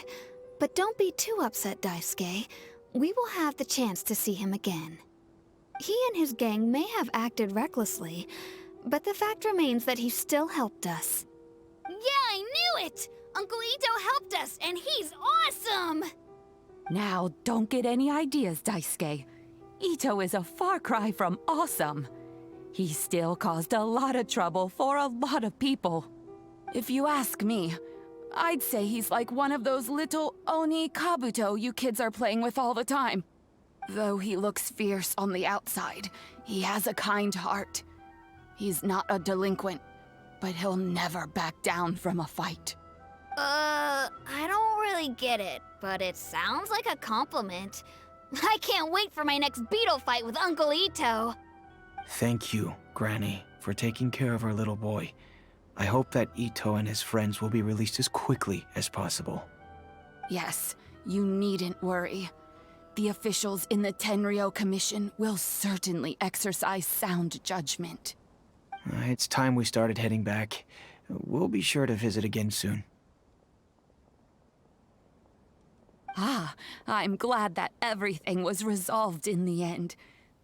S9: But don't be too upset, Daisuke. We will have the chance to see him again. He and his gang may have acted recklessly, but the fact remains that he still helped us. Yeah, I knew it! Uncle Ito helped us, and he's awesome!
S17: Now, don't get any ideas, Daisuke. Ito is a far cry from awesome. He still caused a lot of trouble for a lot of people. If you ask me, I'd say he's like one of those little Oni Kabuto you kids are playing with all the time. Though he looks fierce on the outside, he has a kind heart. He's not a delinquent, but he'll never back down from a fight.
S9: I don't really get it, but it sounds like a compliment. I can't wait for my next beetle fight with Uncle Ito.
S16: Thank you, Granny, for taking care of our little boy. I hope that Ito and his friends will be released as quickly as possible.
S17: Yes, you needn't worry. The officials in the Tenryo Commission will certainly exercise sound judgment.
S16: It's time we started heading back. We'll be sure to visit again soon.
S17: Ah, I'm glad that everything was resolved in the end.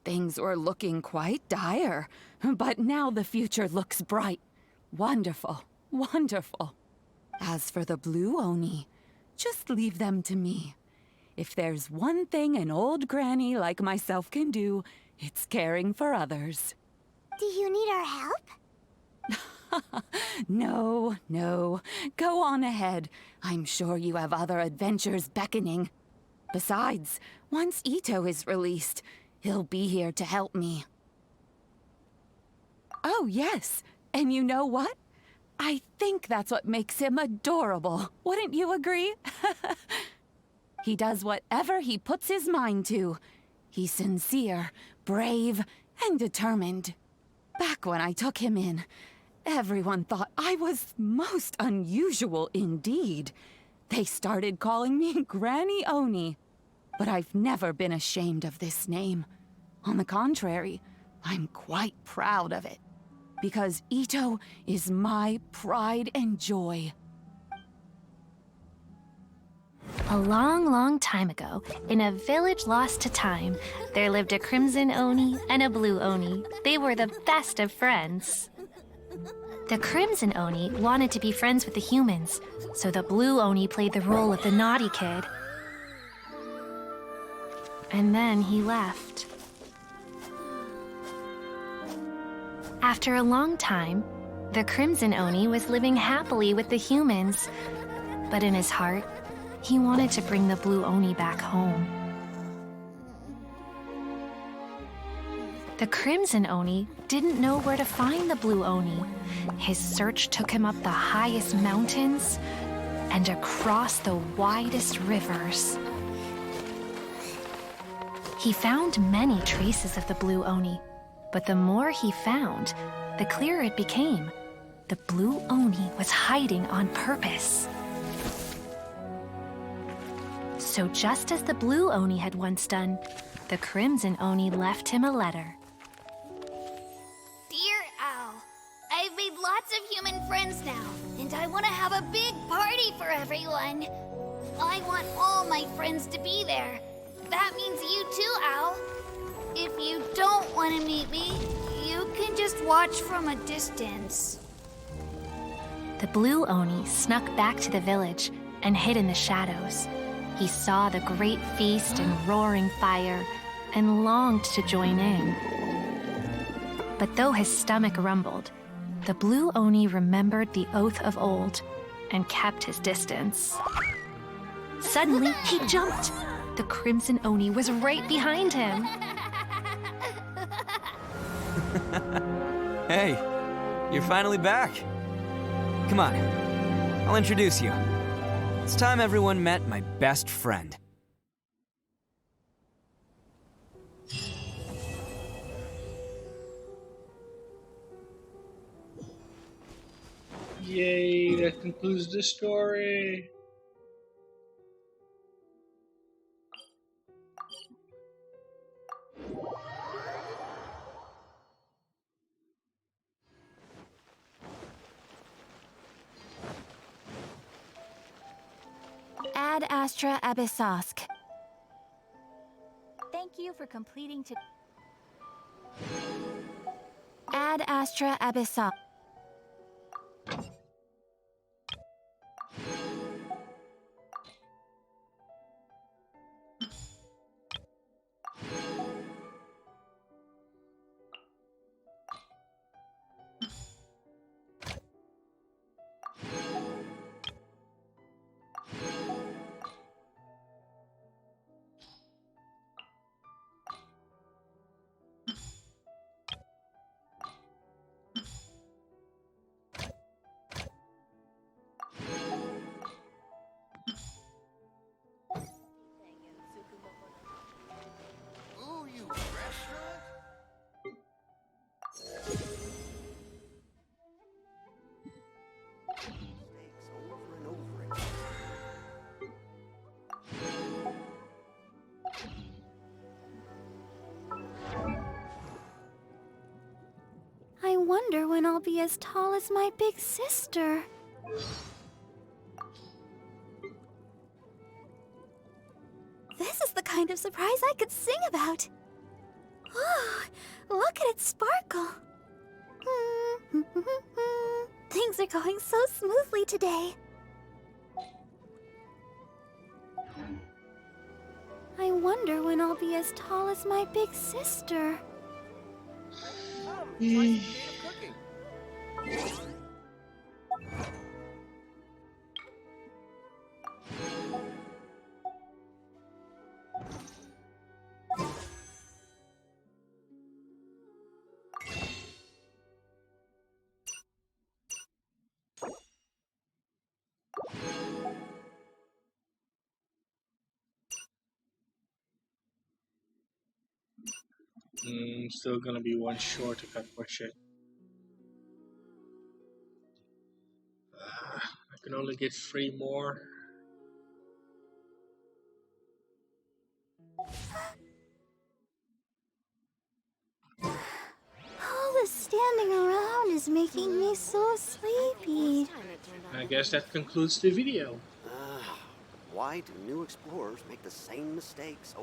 S17: Things were looking quite dire, but now the future looks bright. Wonderful, wonderful. As for the Blue Oni, just leave them to me. If there's one thing an old granny like myself can do, it's caring for others.
S2: Do you need our help?
S17: No, no. Go on ahead. I'm sure you have other adventures beckoning. Besides, once Ito is released, he'll be here to help me. Oh, yes. And you know what? I think that's what makes him adorable. Wouldn't you agree? He does whatever he puts his mind to. He's sincere, brave, and determined. Back when I took him in, everyone thought I was most unusual indeed. They started calling me Granny Oni. But I've never been ashamed of this name. On the contrary, I'm quite proud of it. Because Ito is my pride and joy.
S8: A long, long time ago, in a village lost to time, there lived a crimson Oni and a blue Oni. They were the best of friends. The crimson Oni wanted to be friends with the humans, so the blue Oni played the role of the naughty kid. And then he left. After a long time, the crimson Oni was living happily with the humans, but in his heart, he wanted to bring the blue Oni back home. The crimson Oni didn't know where to find the blue Oni. His search took him up the highest mountains and across the widest rivers. He found many traces of the blue Oni, but the more he found, the clearer it became. The blue Oni was hiding on purpose. So just as the blue Oni had once done, the crimson Oni left him a letter.
S9: Dear Owl, I've made lots of human friends now, and I want to have a big party for everyone. I want all my friends to be there. That means you too, Owl. If you don't want to meet me, you can just watch from a distance.
S8: The blue Oni snuck back to the village and hid in the shadows. He saw the great feast and roaring fire and longed to join in. But though his stomach rumbled, the blue Oni remembered the oath of old and kept his distance. Suddenly, he jumped. The crimson Oni was right behind him.
S7: Hey, you're finally back. Come on, I'll introduce you. It's time everyone met my best friend.
S4: Yay, that concludes the story.
S1: Ad Astra Abyssosk. Thank you for completing to Ad Astra Abyssosk.
S18: Ooh, you restaurant?
S5: Mistakes over and over again.
S1: I wonder when I'll be as tall as my big sister. This is the kind of surprise I could sing about. Oh, look at it sparkle. Things are going so smoothly today. I wonder when I'll be as tall as my big sister.
S4: Still gonna be one short if I push it. I can only get 3 more.
S2: All this standing around is making me so sleepy.
S4: I guess that concludes the video.
S5: Why do new explorers make the same mistakes over